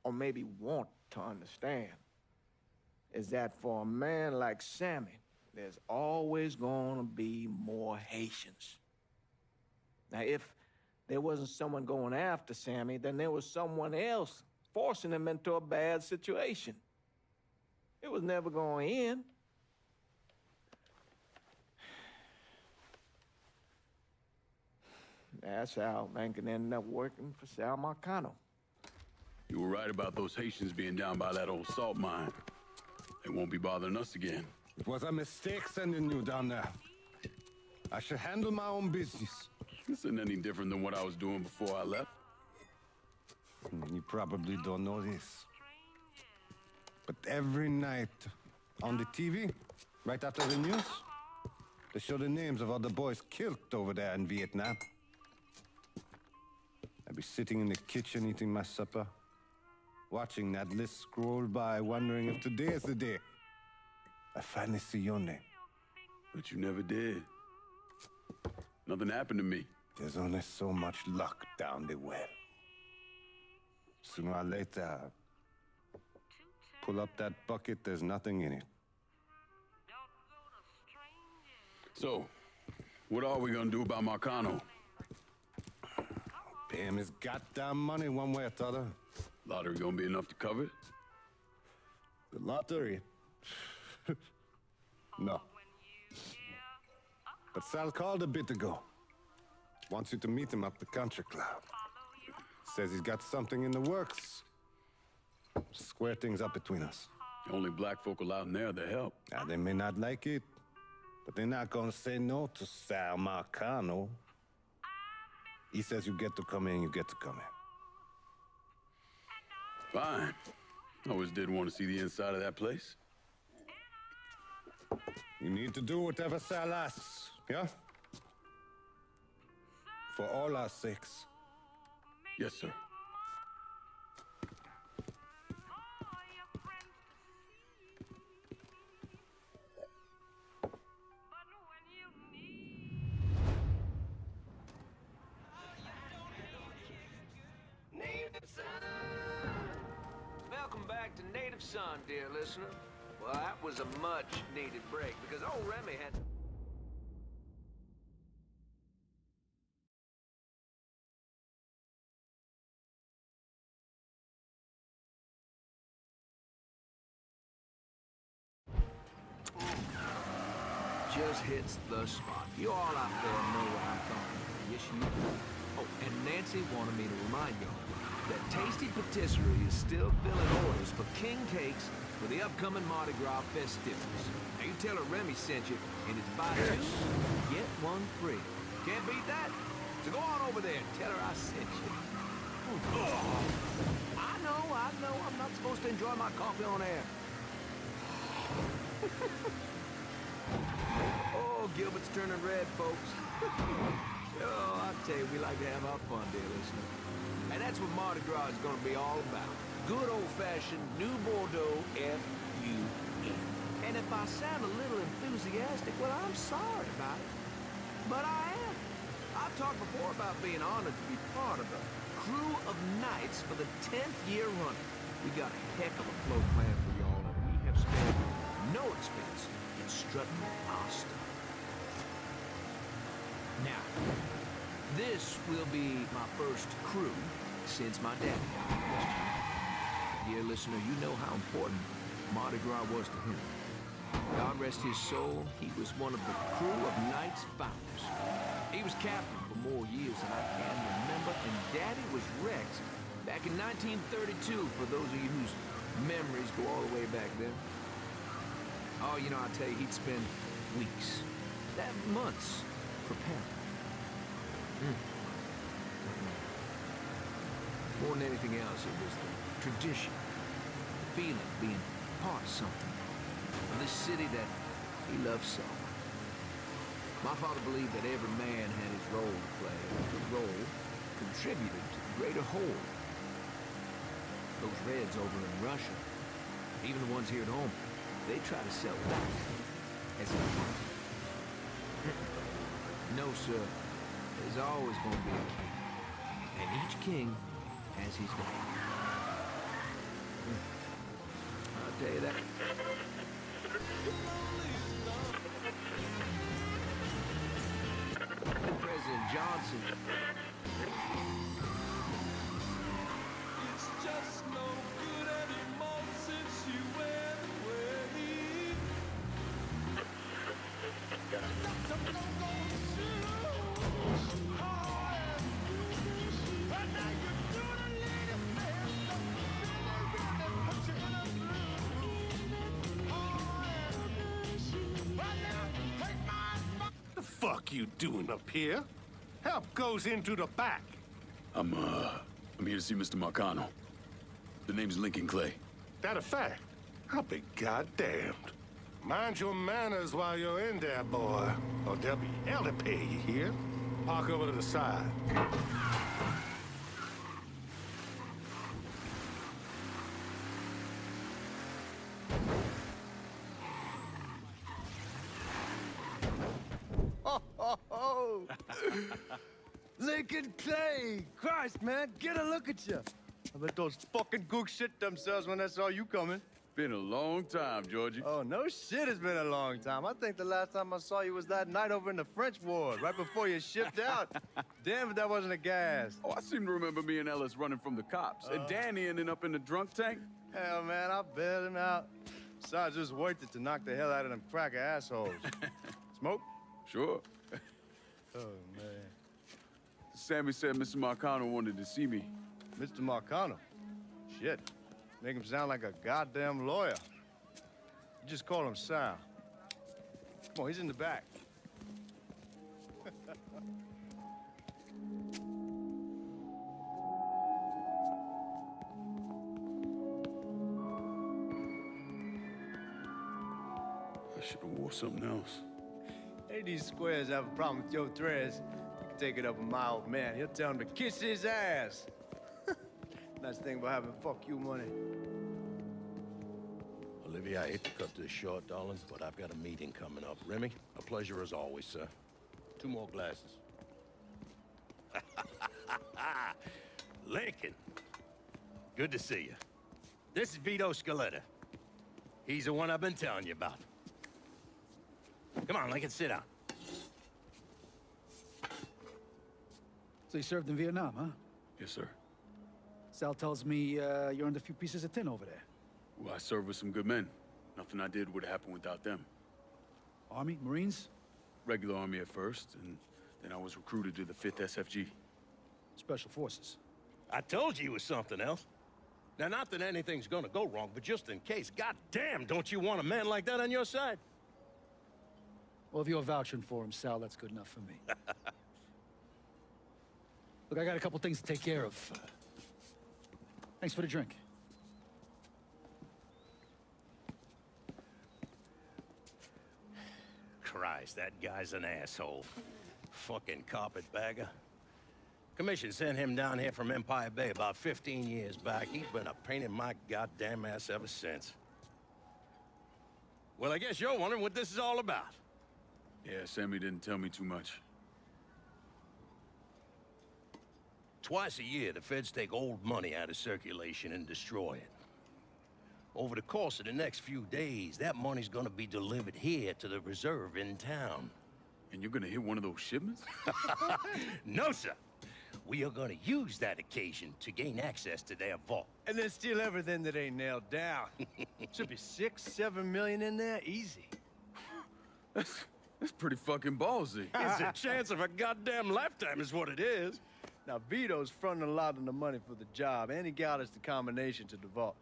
or maybe want to understand, is that for a man like Sammy, there's always gonna be more Haitians. Now, if there wasn't someone going after Sammy, then there was someone else forcing him into a bad situation. It was never going to end. that's how Lincoln ended up working for Sal Marcano. You were right about those Haitians being down by that old salt mine. They won't be bothering us again. It was a mistake sending you down there. I should handle my own business. This isn't any different than what I was doing before I left. You probably don't know this. But every night on the TV, right after the news, they show the names of all the boys killed over there in Vietnam. I'd be sitting in the kitchen eating my supper, watching that list scroll by, wondering if today is the day I finally see your name. But you never did. Nothing happened to me. There's only so much luck down the well. Sooner or later, pull up that bucket, there's nothing in it. So, what are we gonna do about Marcano? Pay him his goddamn money one way or the other. Lottery gonna be enough to cover it? The lottery? No. But Sal called a bit ago. Wants you to meet him up the country club. Says he's got something in the works. Square things up between us. The only black folk allowed in there to help. Now, they may not like it, but they're not gonna say no to Sal Marcano. He says you get to come in, you get to come in. Fine. I always did want to see the inside of that place. You need to do whatever Sal asks, yeah? For all our sakes. Yes, sir. Welcome back to Native Son, dear listener. Well, that was a much-needed break, because old Remy had... Just hits the spot. You all out there know what I'm talking about. Yes, you do. Oh, and Nancy wanted me to remind y'all that Tasty Patisserie is still filling orders for king cakes for the upcoming Mardi Gras festivities. Now you tell her Remy sent you, and it's buy two, get one free. Can't beat that. So go on over there and tell her I sent you. I know, I'm not supposed to enjoy my coffee on air. Oh, Gilbert's turning red, folks. Oh, I tell you, we like to have our fun, dear listener. And that's what Mardi Gras is going to be all about. Good old-fashioned New Bordeaux F-U-N. And if I sound a little enthusiastic, well, I'm sorry about it. But I am. I've talked before about being honored to be part of the crew of knights for the 10th year running. We got a heck of a float plan for y'all, and we have spared no expense in strutting our stuff. Now, this will be my first crew since my dad died yesterday. Dear listener, you know how important Mardi Gras was to him. God rest his soul, he was one of the crew of Knights founders. He was captain for more years than I can remember, and Daddy was Rex back in 1932, for those of you whose memories go all the way back then. Oh, you know, I tell you, he'd spend weeks, months, preparing. More than anything else, it was the tradition, the feeling of being part of something, of this city that he loved so. My father believed that every man had his role to play, and the role contributed to the greater whole. Those Reds over in Russia, even the ones here at home, they try to sell that as a king. No, sir. There's always going to be a king. And each king has his day. I'll tell you that. President Johnson. It's just no good anymore since you went away. Some don't go to shoot. fuck you doing up here? Help goes into the back. I'm here to see Mr. Marcano. The name's Lincoln Clay. That a fact? I'll be goddamned. Mind your manners while you're in there, boy. Or there'll be hell to pay, you hear? Park over to the side. Oh, Lincoln Clay! Christ, man, get a look at you. I bet those fucking gooks shit themselves when they saw you coming. Been a long time, Georgie. Oh, no shit, it's been a long time. I think the last time I saw you was that night over in the French ward, right before you shipped out. Damn if that wasn't a gas. Oh, I seem to remember me and Ellis running from the cops. And Danny ending up in the drunk tank. Hell, man, I bailed him out. Besides, it was worth it to knock the hell out of them cracker assholes. Smoke? Sure. Oh, man. Sammy said Mr. Marcano wanted to see me. Mr. Marcano? Shit. Make him sound like a goddamn lawyer. You just call him Sal. Come on, he's in the back. I should have wore something else. Hey, these squares have a problem with your threads. You can take it up with my old man. He'll tell him to kiss his ass. Nice thing about having fuck you money. Olivia, I hate to cut this short, darling, but I've got a meeting coming up. Remy, a pleasure as always, sir. 2 more glasses. Lincoln. Good to see you. This is Vito Scaletta. He's the one I've been telling you about. Come on, Lincoln, sit down. So you served in Vietnam, huh? Yes, sir. Sal tells me you're under a few pieces of tin over there. Well, I served with some good men. Nothing I did would happen without them. Army? Marines? Regular Army at first, and then I was recruited to the 5th SFG. Special Forces. I told you it was something else. Now, not that anything's gonna go wrong, but just in case, goddamn, don't you want a man like that on your side? Well, if you're vouching for him, Sal, that's good enough for me. Look, I got a couple things to take care of. Thanks for the drink. Christ, that guy's an asshole. Fucking carpetbagger. Commission sent him down here from Empire Bay about 15 years back. He's been a pain in my goddamn ass ever since. Well, I guess you're wondering what this is all about. Yeah, Sammy didn't tell me too much. Twice a year, the feds take old money out of circulation and destroy it. Over the course of the next few days, that money's gonna be delivered here to the reserve in town. And you're gonna hit one of those shipments? No, sir. We are gonna use that occasion to gain access to their vault. And then steal everything that ain't nailed down. Should be 6, 7 million in there, easy. That's pretty fucking ballsy. It's a chance of a goddamn lifetime is what it is. Now, Vito's fronting a lot of the money for the job, and he got us the combination to the vault.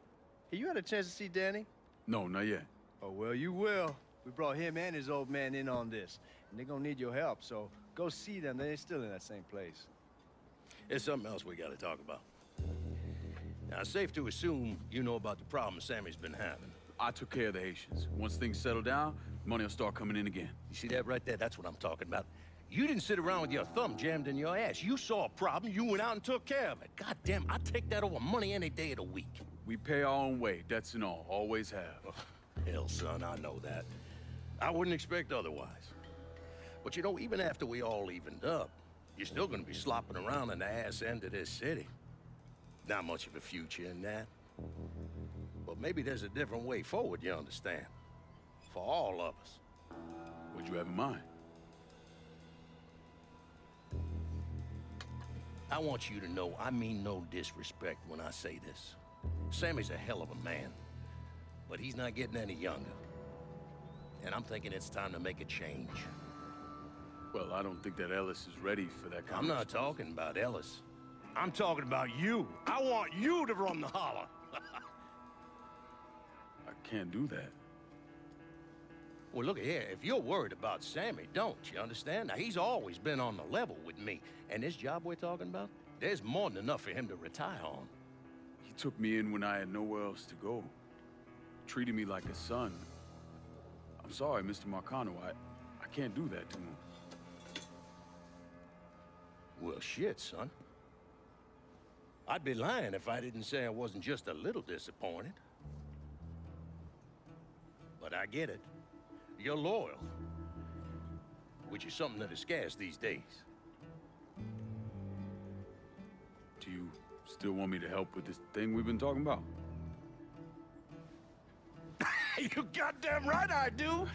Hey, you had a chance to see Danny? No, not yet. Oh, well, you will. We brought him and his old man in on this, and they're gonna need your help, so go see them. They're still in that same place. There's something else we gotta talk about. Now, it's safe to assume you know about the problem Sammy's been having. I took care of the Haitians. Once things settle down, money will start coming in again. You see that right there? That's what I'm talking about. You didn't sit around with your thumb jammed in your ass. You saw a problem, you went out and took care of it. Goddamn, I'd take that over money any day of the week. We pay our own way, debts and all. Always have. Oh, hell, son, I know that. I wouldn't expect otherwise. But you know, even after we all evened up, you're still gonna be slopping around in the ass end of this city. Not much of a future in that. But maybe there's a different way forward, you understand? For all of us. What'd you have in mind? I want you to know I mean no disrespect when I say this. Sammy's a hell of a man, but he's not getting any younger. And I'm thinking it's time to make a change. Well, I don't think that Ellis is ready for that kind I'm not talking about Ellis. I'm talking about you. I want you to run the holler. I can't do that. Well, look here, if you're worried about Sammy, don't, you understand? Now, he's always been on the level with me, and this job we're talking about, there's more than enough for him to retire on. He took me in when I had nowhere else to go. Treated me like a son. I'm sorry, Mr. Marcano, I can't do that to him. Well, shit, son. I'd be lying if I didn't say I wasn't just a little disappointed. But I get it. You're loyal. Which is something that is scarce these days. Do you still want me to help with this thing we've been talking about? You goddamn right I do!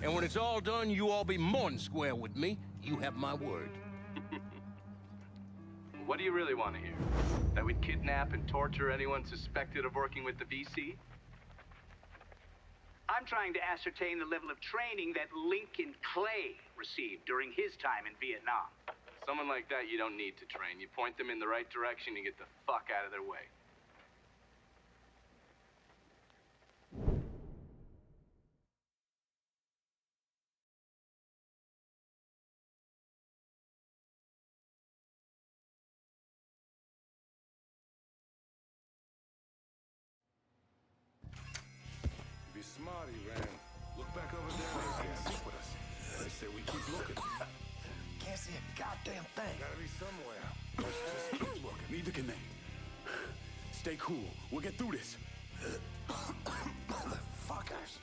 And when it's all done, you all be more than square with me. You have my word. What do you really want to hear? That we'd kidnap and torture anyone suspected of working with the VC? I'm trying to ascertain the level of training that Lincoln Clay received during his time in Vietnam. Someone like that you don't need to train. You point them in the right direction and get the fuck out of their way. Be smart, Iran. Look back over there. They stick with us. They say we keep looking. Can't see a goddamn thing. Gotta be somewhere. Let's just keep looking. Neither can they. Stay cool. We'll get through this. Motherfuckers.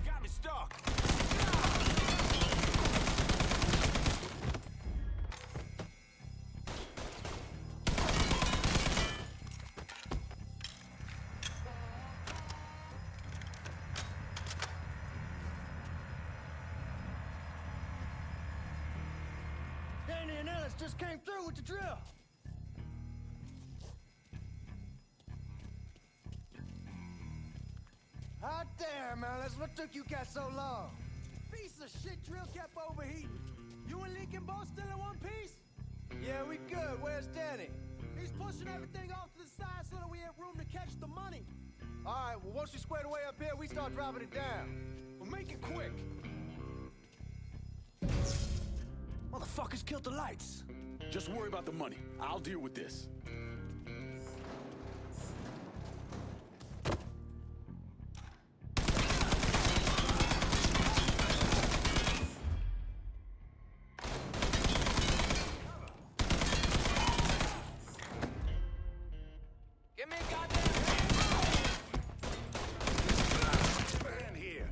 Got me stuck. Danny and Ellis just came through with the drill. Hot damn, Ellis. What took you guys so long? Piece of shit drill kept overheating. You and Lincoln both still in one piece? Yeah, we good. Where's Danny? He's pushing everything off to the side so that we have room to catch the money. All right, well, once we square away up here, we start dropping it down. Well, make it quick. Motherfuckers killed the lights. Just worry about the money. I'll deal with this. Give me a goddamn Man here.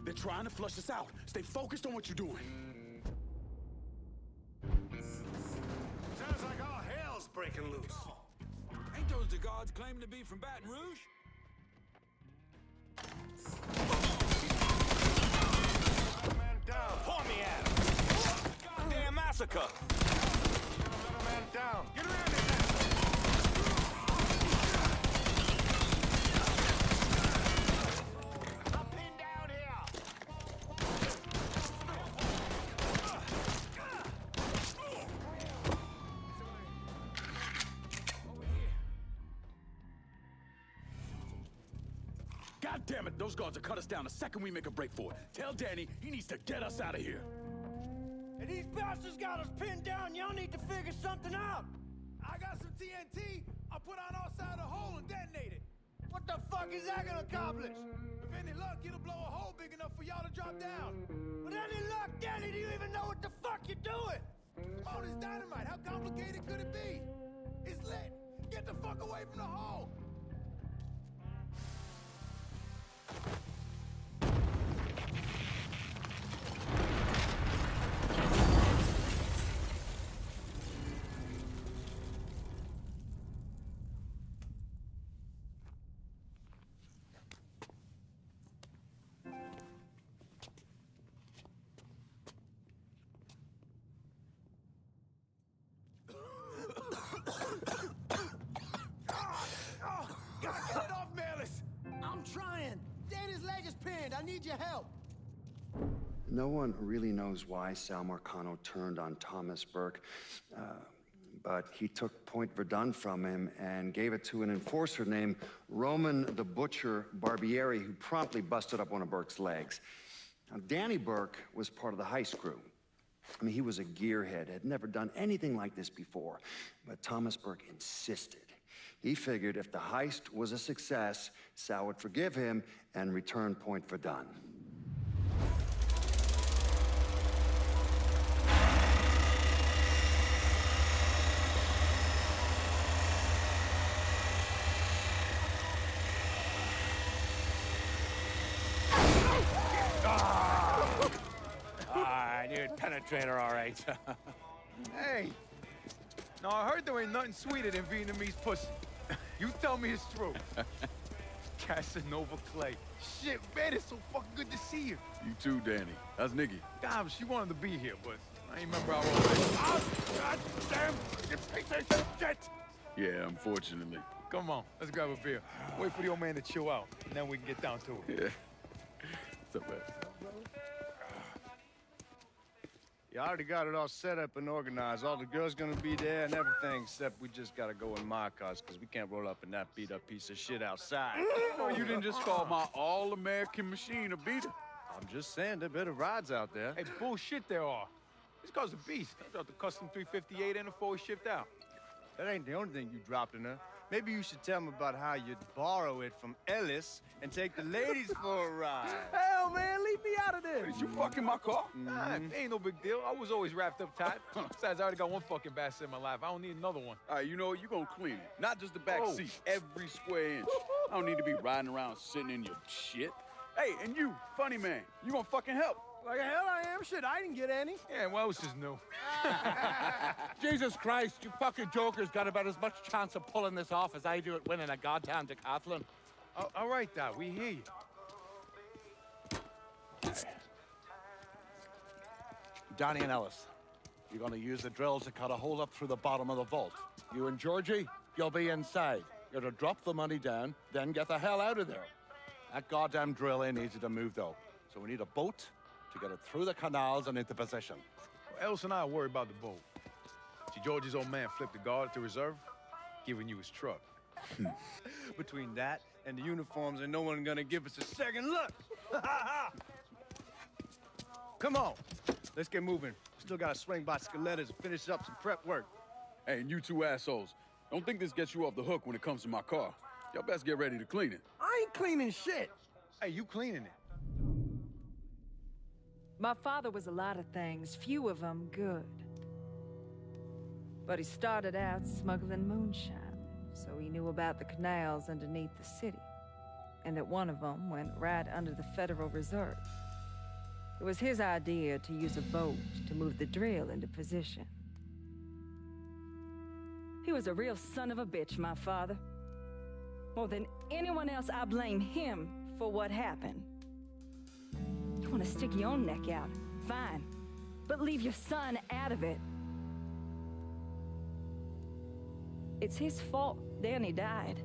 They're trying to flush us out. Stay focused on what you're doing. Sounds like all hell's breaking loose. Ain't those the guards claiming to be from Baton Rouge? Man down. Point me at him! Goddamn massacre! Another man down. Get around his ass. I'm pinned down here! God damn it, those guards will cut us down the second we make a break for it. Tell Danny he needs to get us out of here. And these bastards got us pinned down. Y'all need to figure something out. I got some TNT. I'll put on our side of the hole and detonate it. What the fuck is that gonna accomplish? With any luck, it'll blow a hole big enough for y'all to drop down. With any luck, Danny, do you even know what the fuck you're doing? Come on, it's dynamite. How complicated could it be? It's lit. Get the fuck away from the hole. leg is pinned. I need your help. No one really knows why Sal Marcano turned on Thomas Burke, but he took Point Verdun from him and gave it to an enforcer named Roman the Butcher Barbieri, who promptly busted up one of Burke's legs. Now, Danny Burke was part of the heist crew. I mean, he was a gearhead, had never done anything like this before, but Thomas Burke insisted. He figured if the heist was a success, Sal would forgive him and return Point Verdun. I knew it'd penetrate her all right. Hey. Now, I heard there ain't nothing sweeter than Vietnamese pussy. You tell me it's true. Casanova Clay. Shit, man, it's so fucking good to see you. You too, Danny. How's Nikki? God, she wanted to be here, but I ain't remember how old it is. Oh, God damn, you piece of shit! Yeah, unfortunately. Come on, let's grab a beer. Wait for the old man to chill out, and then we can get down to it. Yeah. What's up, man? You already got it all set up and organized. All the girls gonna be there and everything, except we just gotta go in my cars, because we can't roll up in that beat-up piece of shit outside. Oh, you didn't just call my all-American machine a beater. I'm just saying, there better rides out there. Hey, bullshit there are. This car's a beast. I dropped the custom 358 in before we shipped out. That ain't the only thing you dropped in her. Maybe you should tell me about how you'd borrow it from Ellis and take the ladies for a ride. Hell, man, leave me out of this. Is you fucking my car? Nah, it ain't no big deal. I was always wrapped up tight. Besides, I already got one fucking bastard in my life. I don't need another one. All right, you know what? You gonna clean it. Not just the back Oh. seat, every square inch. I don't need to be riding around sitting in your shit. Hey, and you, funny man, you gonna fucking help. Like hell I am. Shit, I didn't get any. Yeah, well, it's just new. Jesus Christ, you fucking jokers got about as much chance of pulling this off as I do at winning a goddamn decathlon. All right, Doc, we hear you. Donnie and Ellis, you're gonna use the drill to cut a hole up through the bottom of the vault. You and Georgie, you'll be inside. You're to drop the money down, then get the hell out of there. That goddamn drill ain't easy to move, though. So we need a boat to get it through the canals and into position. Well, Ellis and I worry about the boat. See, George's old man flipped the guard at the reserve, giving you his truck. Between that and the uniforms, ain't no one gonna give us a second look. Come on, let's get moving. Still gotta swing by Skelettas and finish up some prep work. Hey, and you two assholes, don't think this gets you off the hook when it comes to my car. Y'all best get ready to clean it. I ain't cleaning shit. Hey, you cleaning it. My father was a lot of things, few of them good. But he started out smuggling moonshine, so he knew about the canals underneath the city, and that one of them went right under the Federal Reserve. It was his idea to use a boat to move the drill into position. He was a real son of a bitch, my father. More than anyone else, I blame him for what happened. You want to stick your own neck out? Fine. But leave your son out of it. It's his fault Danny died.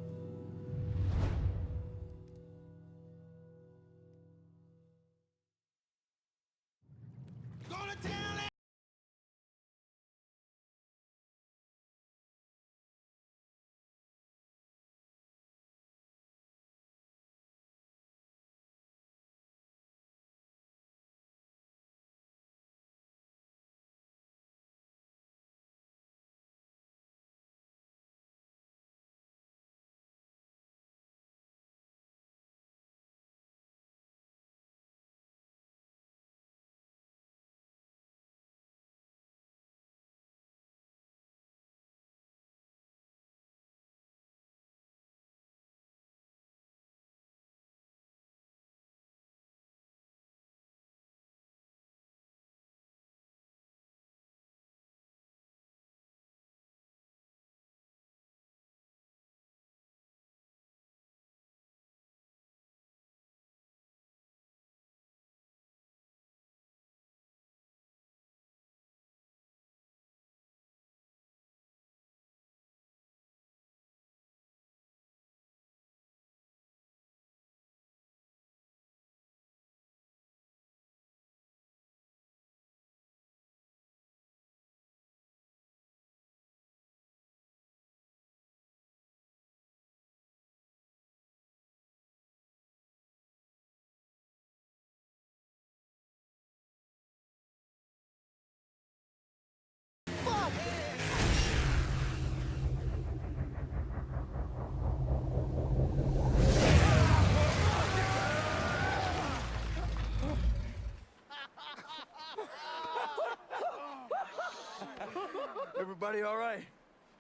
Everybody all right?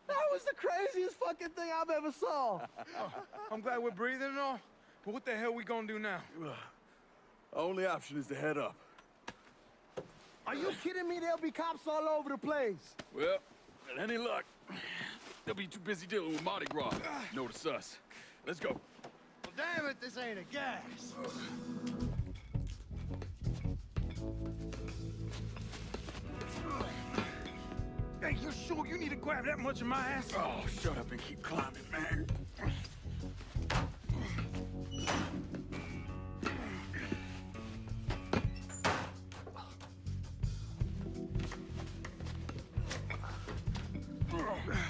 That was the craziest fucking thing I've ever saw. I'm glad we're breathing and all, but what the hell we gonna do now? Only option is to head up. Are you kidding me? There'll be cops all over the place. Well, with any luck, they'll be too busy dealing with Mardi Gras. Notice us. Let's go. Well, damn it, this ain't a gas. Hey, you sure you need to grab that much of my ass? Oh, shut up and keep climbing, man.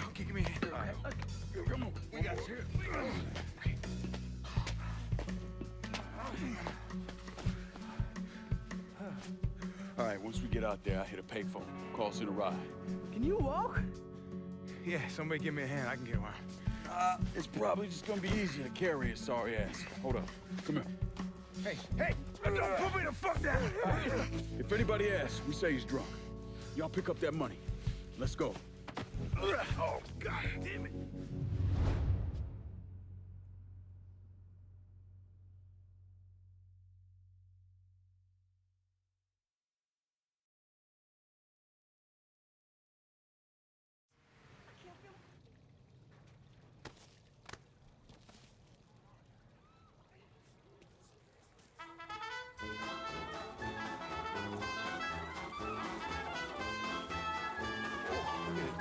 Okay, give me a hand. Come on, we got you. All right, once we get out there, I hit a payphone. Calls in a ride. Can you walk? Yeah, somebody give me a hand. I can get around. It's probably just gonna be easier to carry his sorry ass. Hold up. Come here. Hey, hey! Don't put me the fuck down! If anybody asks, we say he's drunk. Y'all pick up that money. Let's go. Oh, god damn it.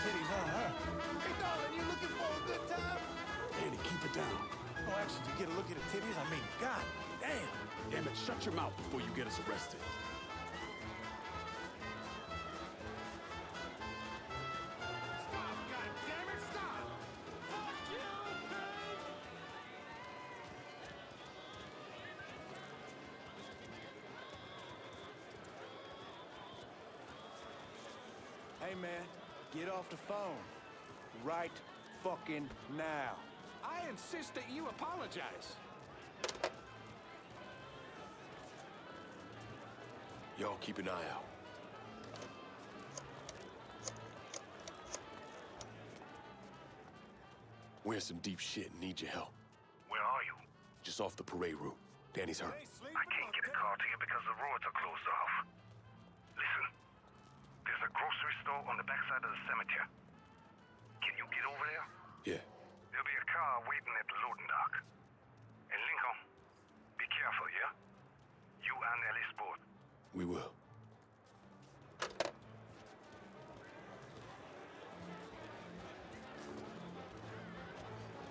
Hey, darling, you looking for a good time? Andy, keep it down. Oh, actually, to get a look at the titties, I mean, god damn. Damn it, shut your mouth before you get us arrested. God damn it, stop! Fuck you, pig! Hey, man, get off the phone. Right fucking now. I insist that you apologize. Y'all keep an eye out. We're in some deep shit and need your help. Where are you? Just off the parade route. Danny's hurt. I can't get a car to you because the roads are closed off. Listen, there's a grocery store on the backside of the cemetery. Can you get over there? Yeah. There'll be a car waiting at the loading dock. And Lincoln, be careful, yeah? You and Ellis both. We will.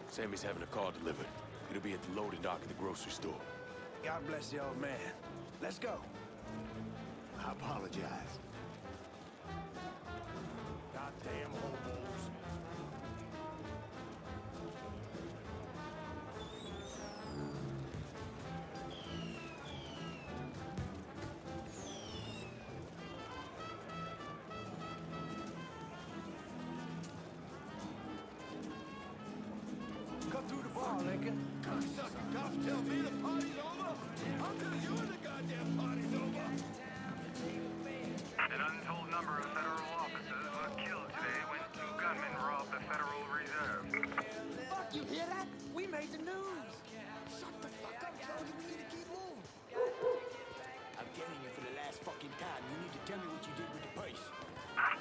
Sammy's having a car delivered. It'll be at the loading dock at the grocery store. God bless the old man. Let's go. I apologize. Goddamn hobos. Cut through the bar, Lincoln. Cocksucker cops tell me the party's over. I'll tell you when the goddamn party's over. An untold number of federal officers were killed today when 2 gunmen robbed the Federal Reserve. Fuck, you hear that? We made the news. Shut the fuck up, Joe. You need to keep moving. I'm getting you for the last fucking time. You need to tell me what you did with the purse.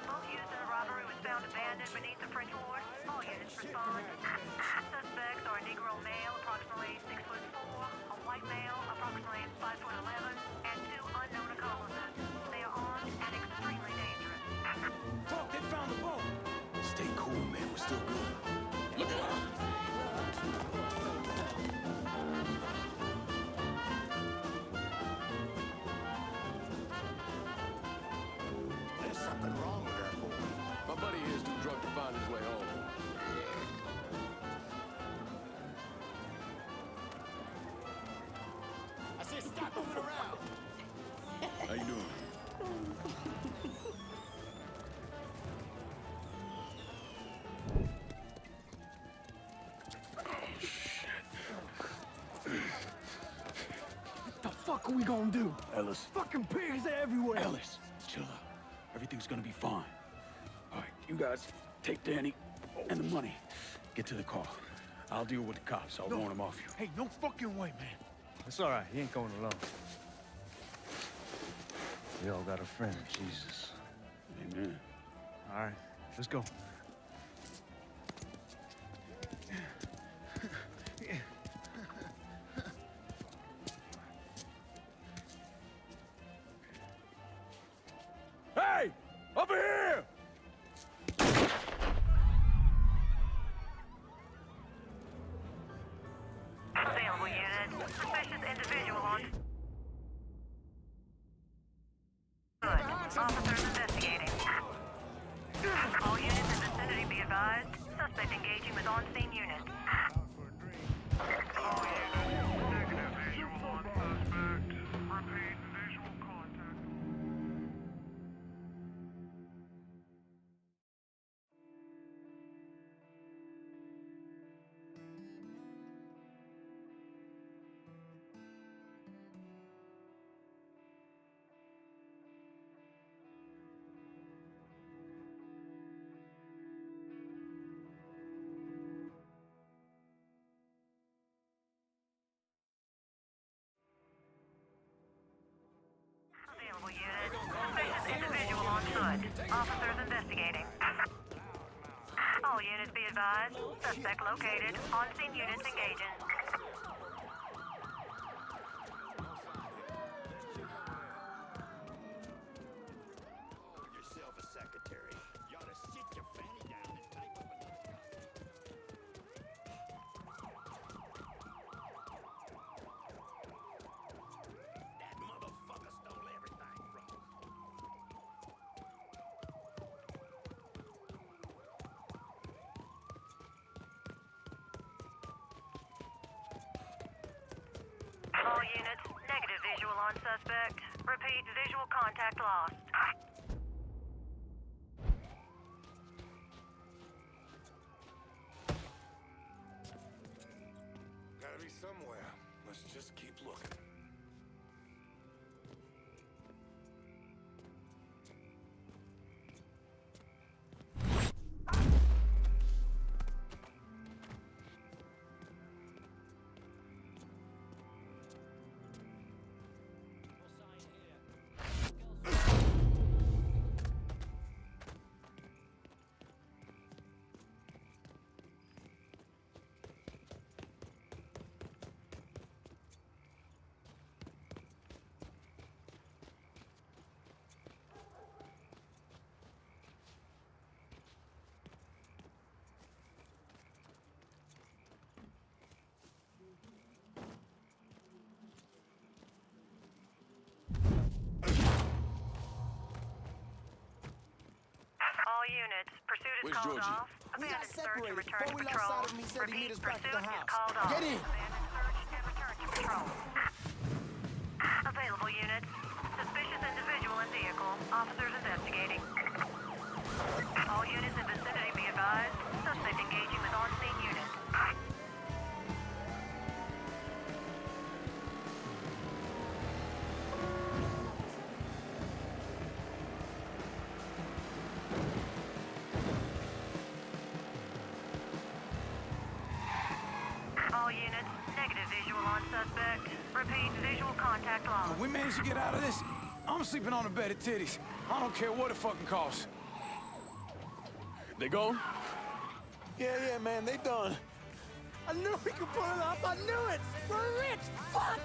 Boat used in the robbery was found abandoned beneath the French Ward. All units respond. Suspects are a Negro male, approximately 6'4", a white male, approximately 5'11", and 2 unknown accomplices. They are armed and extremely dangerous. Fuck, they found the boat. Stay cool, man. We're still good. Look at us. There's something wrong with that boy. My buddy here's too drunk to find his way home. I said stop moving around. How you doing? What the fuck are we gonna do? Ellis. Fucking pigs everywhere. Ellis, chill out. Everything's gonna be fine. All right, You guys take Danny and the money. Get to the car. I'll deal with the cops. I'll warn them off you. Hey, no fucking way, man. It's all right. He ain't going alone. We all got a friend, Jesus. Amen. All right, let's go. Hey! Over here! Available unit. Suspicious individual on... Good. Officers investigating. All units in vicinity be advised. Suspect engaging with on-scene unit. All units, negative visual on suspect. Repeat, visual contact. Available unit. Suspicious individual on foot. Officers investigating. All units be advised. Suspect located. On-scene units engaging. Yourself a secretary. You ought to sit your fanny down and type up That motherfucker stole everything from us. All units. Negative visual on suspect. Repeat, visual contact lost. Gotta be somewhere. Let's just keep looking. All units. Pursuit is Where's called Georgie? off. Abandoned search and return to patrol. Before we lost sight of him, he said he'd meet Repeat, us back at pursuit the is house. called off. Get in! Abandoned search and return to patrol. Available units. Suspicious individual in vehicle. Officers investigating. All units in vicinity be advised. Suspect engaging with on-scene unit. All units. Negative visual on suspect. Repeat, visual contact lost. We managed to get out of this. I'm sleeping on a bed of titties. I don't care what it fucking costs. They gone? Yeah, man, they done. I knew we could pull it off. I knew it. We're rich. Fuck.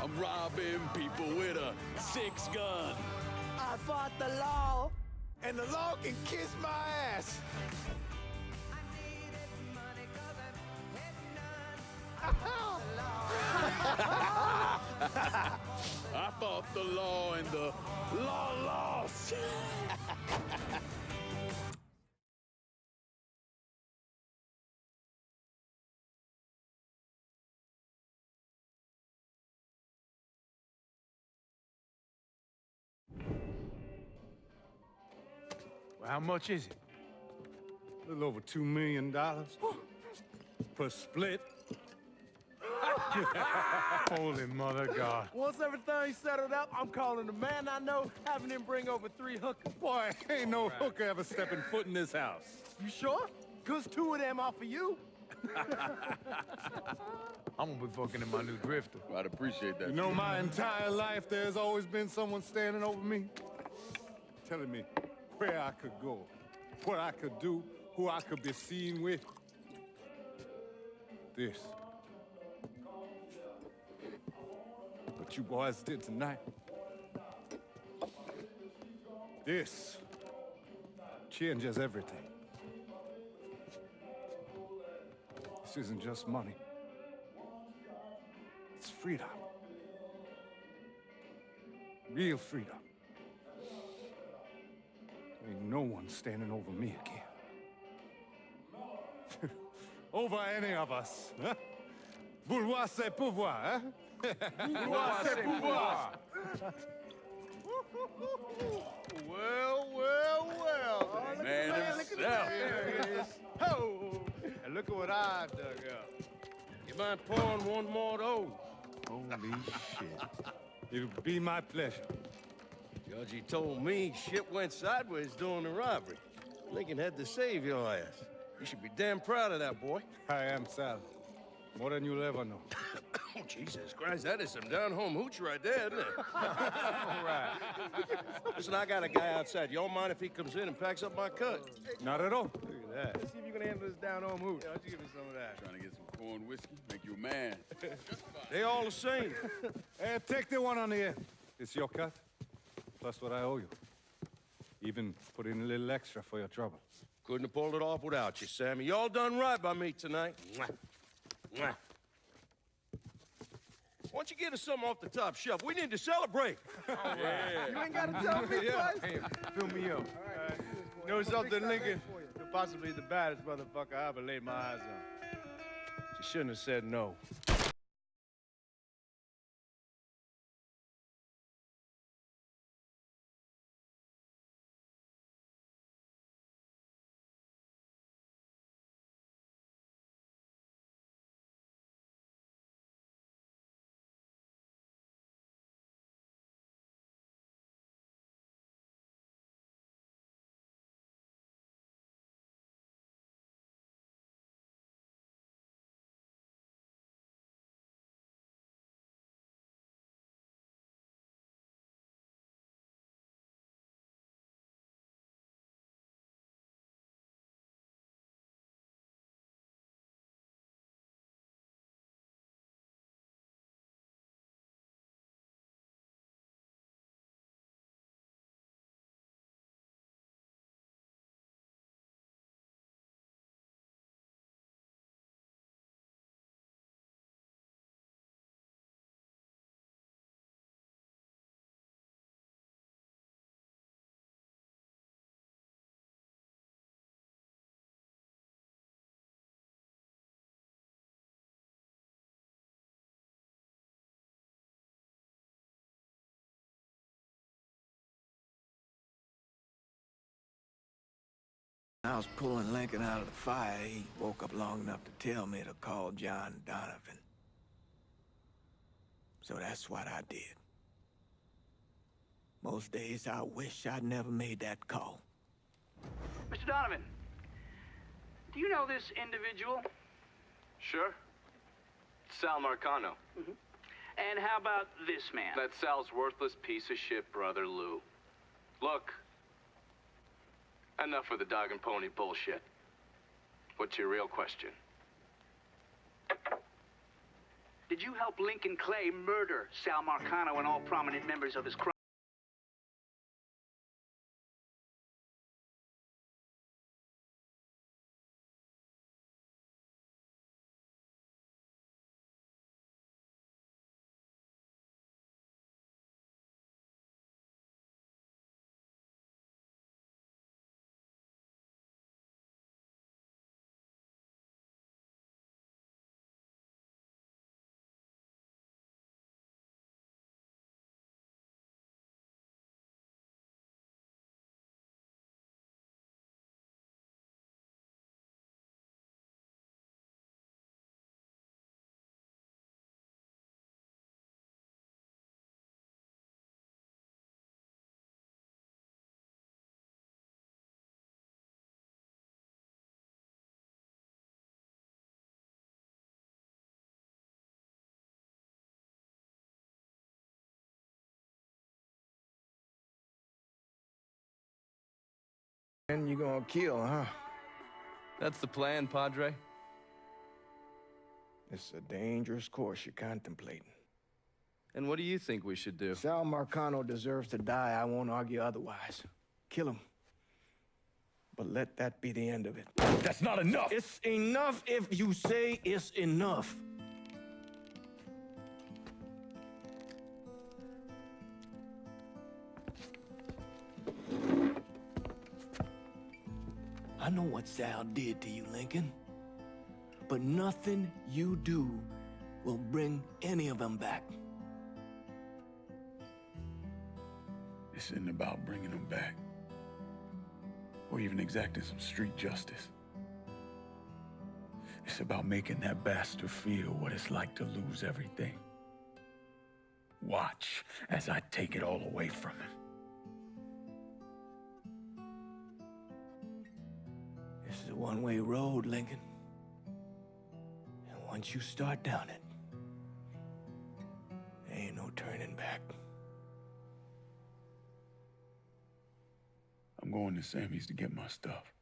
I'm robbing people with a 6-gun. I fought the law, and the law can kiss my ass. I fought the law and the law lost. Well, how much is it? A little over $2 million per split. Holy mother God. Once everything's settled up, I'm calling the man I know, having him bring over 3 hookers. Boy, ain't no hooker ever stepping foot in this house. You sure? 'Cause 2 of them are for you. I'm gonna be fucking in my new drifter. I'd appreciate that. You know, my entire life, there's always been someone standing over me, telling me where I could go, what I could do, who I could be seen with. This. What you boys did tonight. This changes everything. This isn't just money. It's freedom. Real freedom. Ain't no one standing over me again. Over any of us, huh? Vouloir c'est pouvoir, huh? Vouloir c'est pouvoir. Well, well, well. Oh, Man himself. There it is. Oh, and look at what I dug up. You mind pouring one more of those? Holy shit. It'll be my pleasure. Judge, he told me shit went sideways during the robbery. Lincoln had to save your ass. You should be damn proud of that, boy. I am, Sal. More than you'll ever know. Oh, Jesus Christ, that is some down-home hooch right there, isn't it? All right. Listen, I got a guy outside. You don't mind if he comes in and packs up my cut? Not at all. Look at that. Let's see if you can handle this down-home hoot. Yeah, why don't you give me some of that? Trying to get some corn whiskey, make you a man. They all the same. Hey, take the one on the end. It's your cut, plus what I owe you. Even put in a little extra for your trouble. Couldn't have pulled it off without you, Sammy. You all done right by me tonight. Mwah. Mwah. Why don't you get us something off the top shelf? We need to celebrate. Yeah. You ain't got to tell me twice. Hey, fill me up. You know something, Lincoln? You're possibly the baddest motherfucker I ever laid my eyes on. You shouldn't have said no. I was pulling Lincoln out of the fire. He woke up long enough to tell me to call John Donovan. So that's what I did. Most days I wish I'd never made that call. Mr. Donovan, do you know this individual? Sure. Sal Marcano. And how about this man? That's Sal's worthless piece of shit brother, Lou. Look, enough of the dog and pony bullshit. What's your real question? Did you help Lincoln Clay murder Sal Marcano and all prominent members of his crime? And you gonna kill, huh? That's the plan, Padre. It's a dangerous course you're contemplating. And what do you think we should do? Sal Marcano deserves to die. I won't argue otherwise. Kill him. But let that be the end of it. That's not enough! It's enough if you say it's enough. I know what Sal did to you, Lincoln. But nothing you do will bring any of them back. This isn't about bringing them back. Or even exacting some street justice. It's about making that bastard feel what it's like to lose everything. Watch as I take it all away from him. This is a one-way road, Lincoln. And once you start down it, there ain't no turning back. I'm going to Sammy's to get my stuff.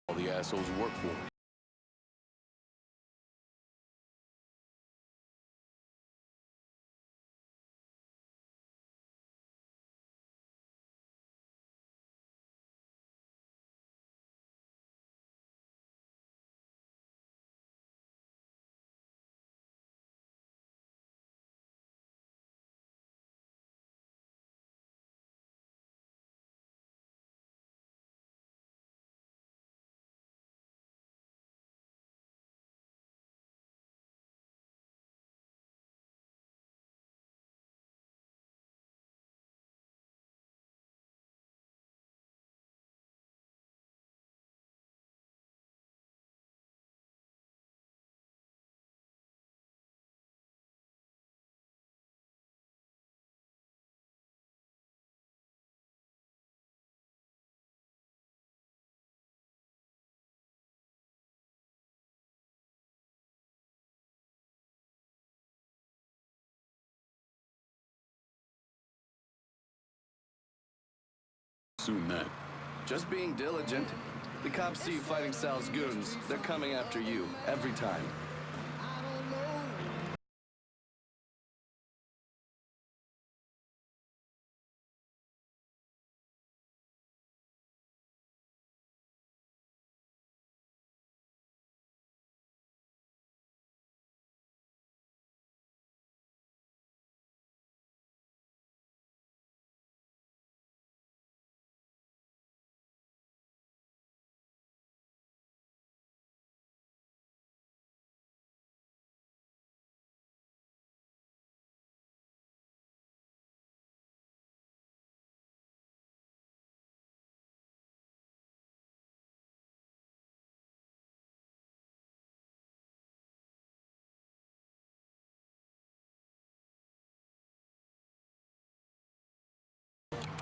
All the assholes who work for him. Soon that. Just being diligent. The cops see you fighting Sal's goons. They're coming after you, every time.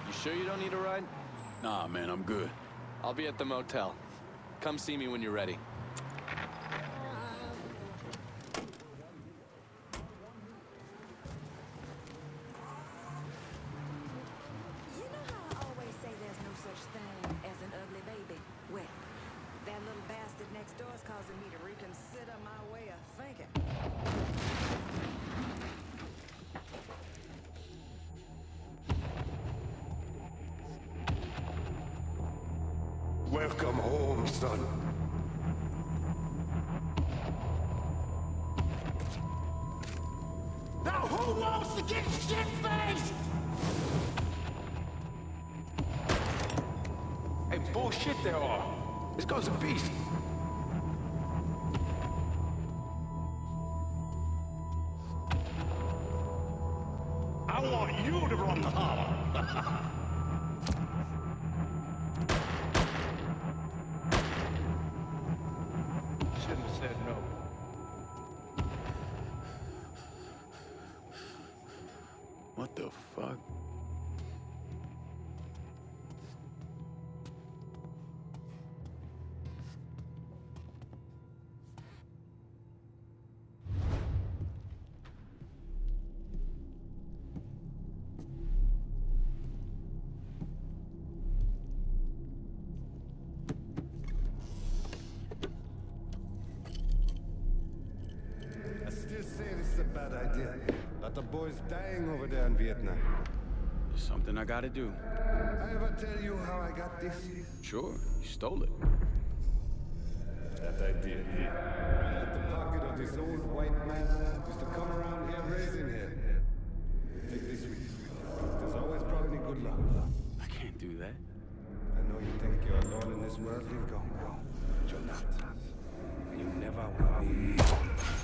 You sure you don't need a ride? Nah, man, I'm good. I'll be at the motel. Come see me when you're ready. You know how I always say there's no such thing as an ugly baby? Well, that little bastard next door is causing me to reconsider my way of thinking. Welcome home, son. Now who wants to get shit-faced? Hey, bullshit they are. This guy's a beast. I want you to run the holler. Shouldn't have said no. What the fuck? I still say this is a bad idea. But the boys dying over there in Vietnam. Something I gotta do. I ever tell you how I got this? Sure, you stole it. That I did. At the pocket of this old white man used to come around here raising hell. Take this with you. It has always brought me good luck. I can't do that. I know you think you're alone in this world, Lincoln. But you're not. You never will be.